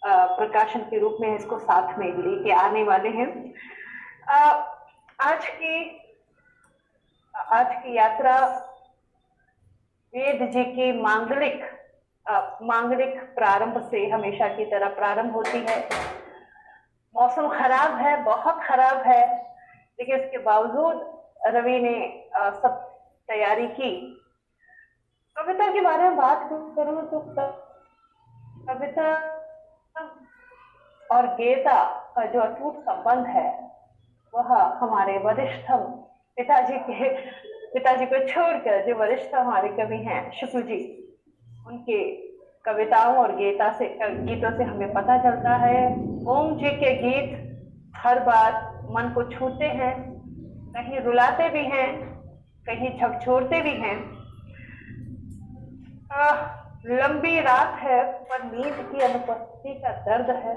प्रकाशन के रूप में इसको साथ में लेके आने वाले हैं। आज की यात्रा वेद जी की मांगलिक प्रारंभ से हमेशा की तरह प्रारंभ होती है। मौसम खराब है, बहुत खराब है, लेकिन इसके बावजूद रवि ने सब तैयारी की। कविता के बारे में बात करूं तो कविता और गेयता का जो अटूट संबंध है वह हमारे वरिष्ठम पिताजी को छोड़कर जो वरिष्ठ हमारे कवि हैं शुक्ल जी, उनके कविताओं और गीतों से हमें पता चलता है। ओम जी के गीत हर बार मन को छूते हैं, कहीं रुलाते भी हैं, कहीं झकझोरते भी हैं। लंबी रात है पर नींद की अनुपस्थिति का दर्द है,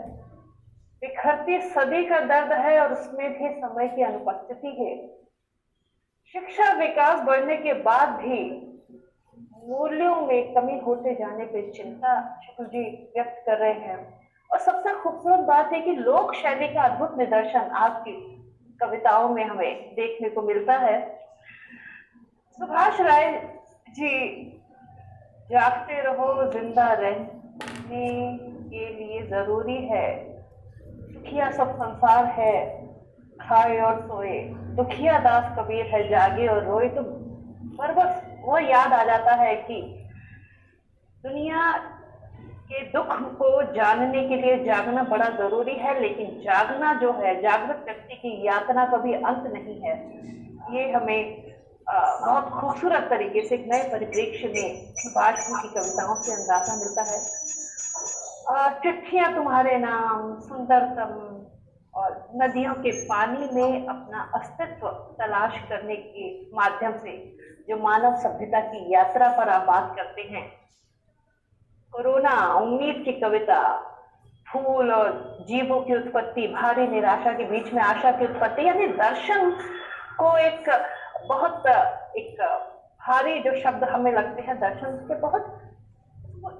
बिखरती सदी का दर्द है और उसमें भी समय की अनुपस्थिति है। शिक्षा विकास बढ़ने के बाद भी मूल्यों में कमी होते जाने पर चिंता शुक्ल जी व्यक्त कर रहे हैं। और सबसे खूबसूरत बात है कि लोक शैली का अद्भुत निदर्शन आपकी कविताओं में हमें देखने को मिलता है। सुभाष राय जी, जागते रहो, जिंदा रहने के लिए जरूरी है, दुखिया सब संसार है, खाए और सोए, दुखिया दास कबीर है, जागे और रोए। तो बस वो याद आ जाता है कि दुनिया के दुख को जानने के लिए जागना बड़ा जरूरी है, लेकिन जागना जो है, जागृत व्यक्ति की यातना का भी अंत नहीं है। ये हमें बहुत खूबसूरत तरीके से एक नए परिप्रेक्ष्य में सुभाष जी की कविताओं से अंदाजा मिलता है। चिट्ठियां तुम्हारे नाम, सुंदरतम, और नदियों के पानी में अपना अस्तित्व तलाश करने के माध्यम से जो मानव सभ्यता की यात्रा पर आप बात करते हैं। कोरोना, उम्मीद की कविता, फूल और जीवों की उत्पत्ति, भारी निराशा के बीच में आशा की उत्पत्ति, यानी दर्शन को एक बहुत एक भारी जो शब्द हमें लगते हैं दर्शन के बहुत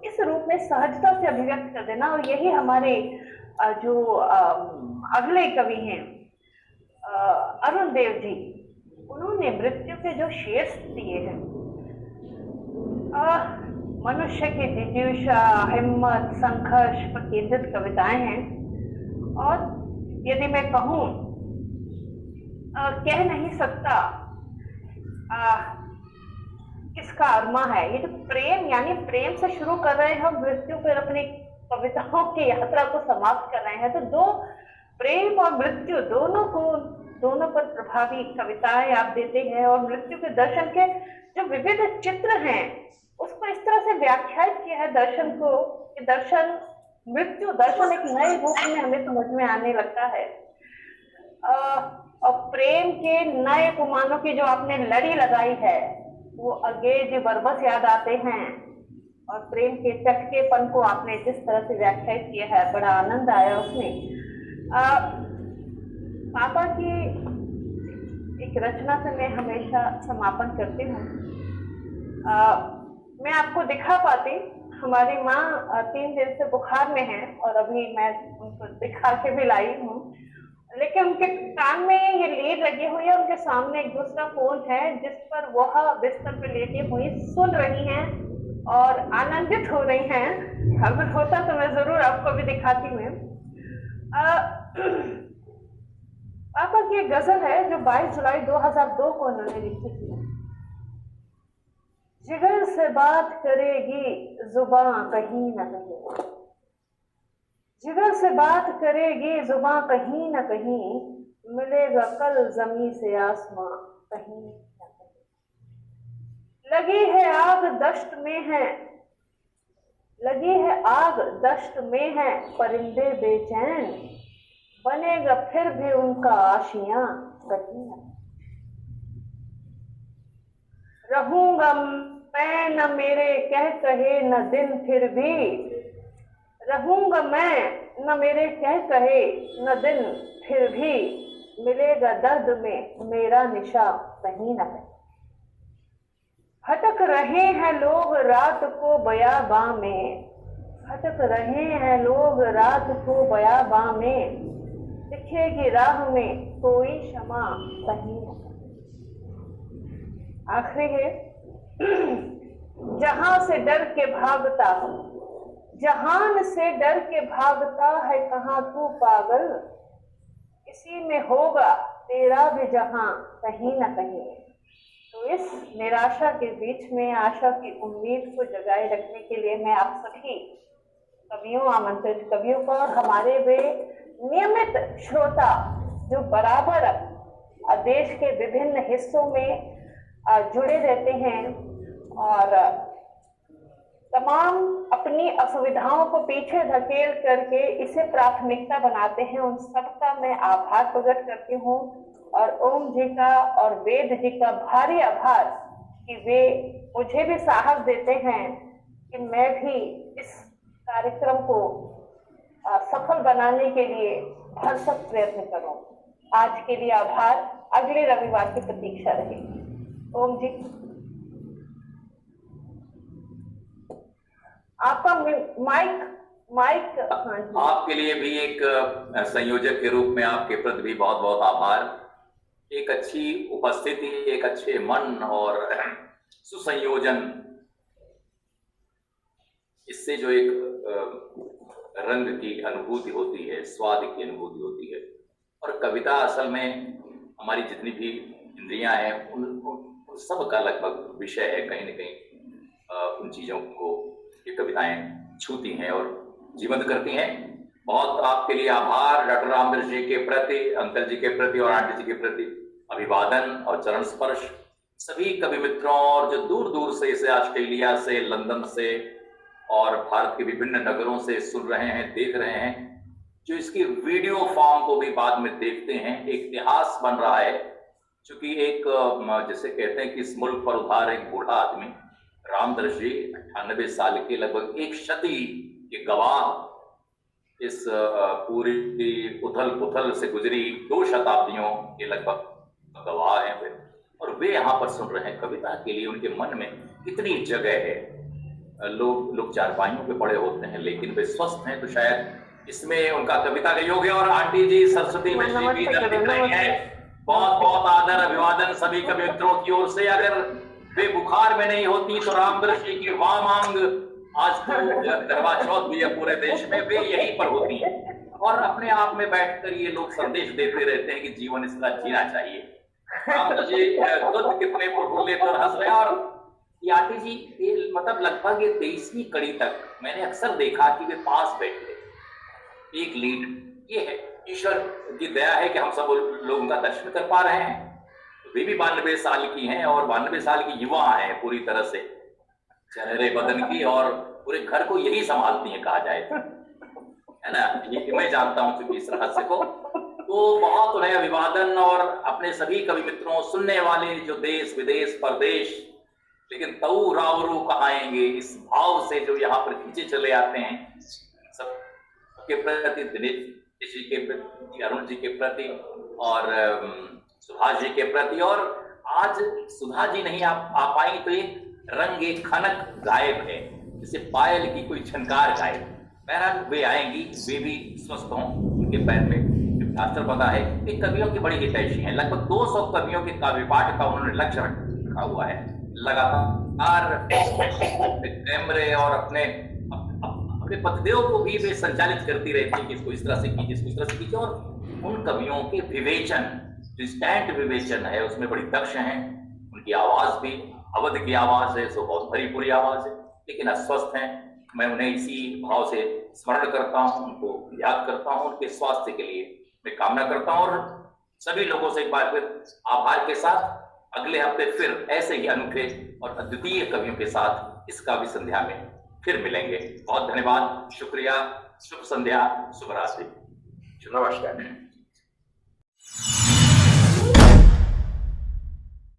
इस रूप में सहजता से अभिव्यक्त कर देना। और यही हमारे जो अगले कवि हैं अरुण देव जी, उन्होंने मृत्यु के जो शेष दिए हैं, मनुष्य की जिज्ञासा, हिम्मत, संघर्ष पर केंद्रित कविताएं हैं। और यदि मैं कहूँ कह नहीं सकता किसका अरमा है, ये जो प्रेम यानी प्रेम से शुरू कर रहे हैं हम, मृत्यु पर अपनी कविताओं की यात्रा को समाप्त कर रहे हैं, तो दो प्रेम और मृत्यु दोनों पर प्रभावी कविताएं आप देते हैं। और मृत्यु के दर्शन के जो विविध चित्र हैं उसको इस तरह से व्याख्यात किया है दर्शन को कि दर्शन, मृत्यु दर्शन एक नए रूप में हमें समझ में आने लगता है। और प्रेम के नए उपमानों की जो आपने लड़ी लगाई है वो अगेज बरबस याद आते हैं। और प्रेम के चटकेपन को आपने जिस तरह से व्याख्यात किया है, बड़ा आनंद आया उसमें। पापा की एक रचना से मैं हमेशा समापन करती हूँ। मैं आपको दिखा पाती, हमारी माँ 3 दिन से बुखार में है और अभी मैं उनको दिखा के भी लाई हूँ, लेकिन उनके कान में ये लीड लगी हुई है, उनके सामने एक दूसरा फोन है जिस पर वह बिस्तर पे लेटी हुई सुन रही हैं और आनंदित हो रही हैं। अगर होता तो मैं जरूर आपको भी दिखाती हूँ। पापा की एक गजल है जो 22 जुलाई 2002 को उन्होंने लिखी थी। जिगर से बात करेगी जुबां कहीं न कहीं, जिगर से बात करेगी जुबां कहीं न कहीं, मिलेगा कल जमीन से आसमां कहीं न कहीं। लगी है आग दश्त में है, लगी है आग दश्त में है, परिंदे बेचैन, बनेगा फिर भी उनका आशियां कहीं न। रहूंगा मैं न मेरे कह कहे न दिन फिर भी, रहूंगा मैं न मेरे कह कहे न दिन फिर भी, मिलेगा दर्द में मेरा निशा कहीं न कहीं। भटक रहे हैं लोग रात को बयाबां में, भटक रहे हैं लोग रात को बयाबां में, दिखेगी राह में कोई क्षमा कहीं न कहीं। आखिरी है, जहां से डर के भागता हूं, जहान से डर के भागता है कहाँ तू पागल, इसी में होगा तेरा भी जहां कहीं न कहीं। तो इस निराशा के बीच में आशा की उम्मीद को जगाए रखने के लिए मैं आप सभी कवियों, आमंत्रित कवियों को और हमारे वे नियमित श्रोता जो बराबर देश के विभिन्न हिस्सों में जुड़े रहते हैं और तमाम अपनी असुविधाओं को पीछे धकेल करके इसे प्राथमिकता बनाते हैं, उन सबका मैं आभार प्रकट करती हूँ। और ओम जी का और वेद जी का भारी आभार कि वे मुझे भी साहस देते हैं कि मैं भी इस कार्यक्रम को सफल बनाने के लिए भरसक प्रयत्न करूं। आज के लिए आभार, अगले रविवार की प्रतीक्षा रहेगी। ओम जी, आपका माइक हाँ जी। आपके लिए भी एक संयोजक के रूप में आपके प्रति भी बहुत बहुत आभार। एक अच्छी उपस्थिति, एक अच्छे मन और सुसंयोजन, इससे जो एक रंग की अनुभूति होती है, स्वाद की अनुभूति होती है। और कविता असल में हमारी जितनी भी इंद्रियां हैं उन सब का लगभग विषय है। कहीं न कहीं उन चीजों को ये कविताएं छूती हैं और जीवंत करती हैं। बहुत आपके लिए आभार। डॉक्टर रामकृष्ण जी के प्रति, अंकल जी के प्रति और आंटी जी के प्रति अभिवादन और चरण स्पर्श। सभी कवि मित्रों और जो दूर दूर से, इसे ऑस्ट्रेलिया से, लंदन से और भारत के विभिन्न नगरों से सुन रहे हैं, देख रहे हैं, जो इसकी वीडियो फॉर्म को भी बाद में देखते हैं। एक इतिहास बन रहा है, क्योंकि एक जैसे कहते हैं कि इस मुल्क पर उधार एक बूढ़ा आदमी रामदर्श जी 98 साल के, लगभग एक शती के गवाह इस पूरी उथल पुथल से गुजरी 2 शताब्दियों के लगभग गवाह हैं वे, और वे यहाँ पर सुन रहे हैं कविता के लिए। उनके मन में कितनी जगह है। लोग चारपाइयों पे पड़े होते हैं, लेकिन वे स्वस्थ हैं, तो शायद इसमें उनका कविता का योग है। और आंटी जी सरस्वती मिश्री भी इधर दिख रही है। बहुत बहुत आदर अभिवादन सभी कवित्रों की ओर से। अगर वे बुखार में नहीं होती तो रामदर्श जी की वामांग, आज तो करवा चौथ भी है पूरे देश में, वे यहीं पर होती हैं और अपने आप में बैठकर ये लोग संदेश देते रहते हैं कि जीवन इसका जीना चाहिए। रामदर्श जी खुद कितने प्रफुल्लित और हंस रहे हैं। और ये आंटी जी ये मतलब लगभग ये 23वीं कड़ी तक मैंने अक्सर देखा कि वे पास बैठे, एक लीड। ये है ईश्वर की दया है कि हम सब लोगों का दर्शन कर पा रहे हैं। वे भी 92 साल की हैं और 92 साल की युवा हैं पूरी तरह से चेहरे बदन की, और पूरे घर को यही संभालती हैं कहा जाए तो, है ना। ये मैं जानता हूं चूंकि इस रहस्य को। तो बहुत उन्हें अभिवादन, और अपने सभी कवि मित्रों, सुनने वाले जो देश विदेश परदेश, लेकिन तऊ रावरू कहाएंगे इस भाव से जो यहाँ पर खींचे चले आते हैं, सबके प्रति, दिनेश जी के प्रति, अरुण जी के प्रति और सुभाष जी के प्रति। और आज सुधा जी नहीं आ पाई तो एक रंग, एक खनक गायब है, जैसे पायल की कोई झनकार गायब। बहरहाल वे आएंगी, वे भी स्वस्थ हों, उनके पैर में शास्त्र पता है कि कवियों की बड़ी हितैषी है। लगभग 200 कवियों के काव्य पाठ का उन्होंने लक्ष्य रखा हुआ है। लगातार कैमरे और अपने पतिदेव को भी वे संचालित करती रहती है कि इसको इस तरह से कीजिए, इसको इस तरह से कीजिए। और उन कवियों के विवेचन, जो स्टैंड विवेचन है, उसमें बड़ी दक्ष हैं। उनकी आवाज भी अवध की आवाज है, सो बहुत भरी पूरी आवाज है, लेकिन अस्वस्थ हैं। मैं उन्हें इसी भाव से स्मरण करता हूं, उनको याद करता हूं, उनके स्वास्थ्य के लिए मैं कामना करता हूं। और सभी लोगों से एक बार फिर आभार के साथ अगले हफ्ते फिर ऐसे ही अनूठे और अद्वितीय कवियों के साथ इस काव्य संध्या में फिर मिलेंगे। बहुत धन्यवाद, शुक्रिया, शुभ संध्या, शुभ रात्रि, नमस्कार।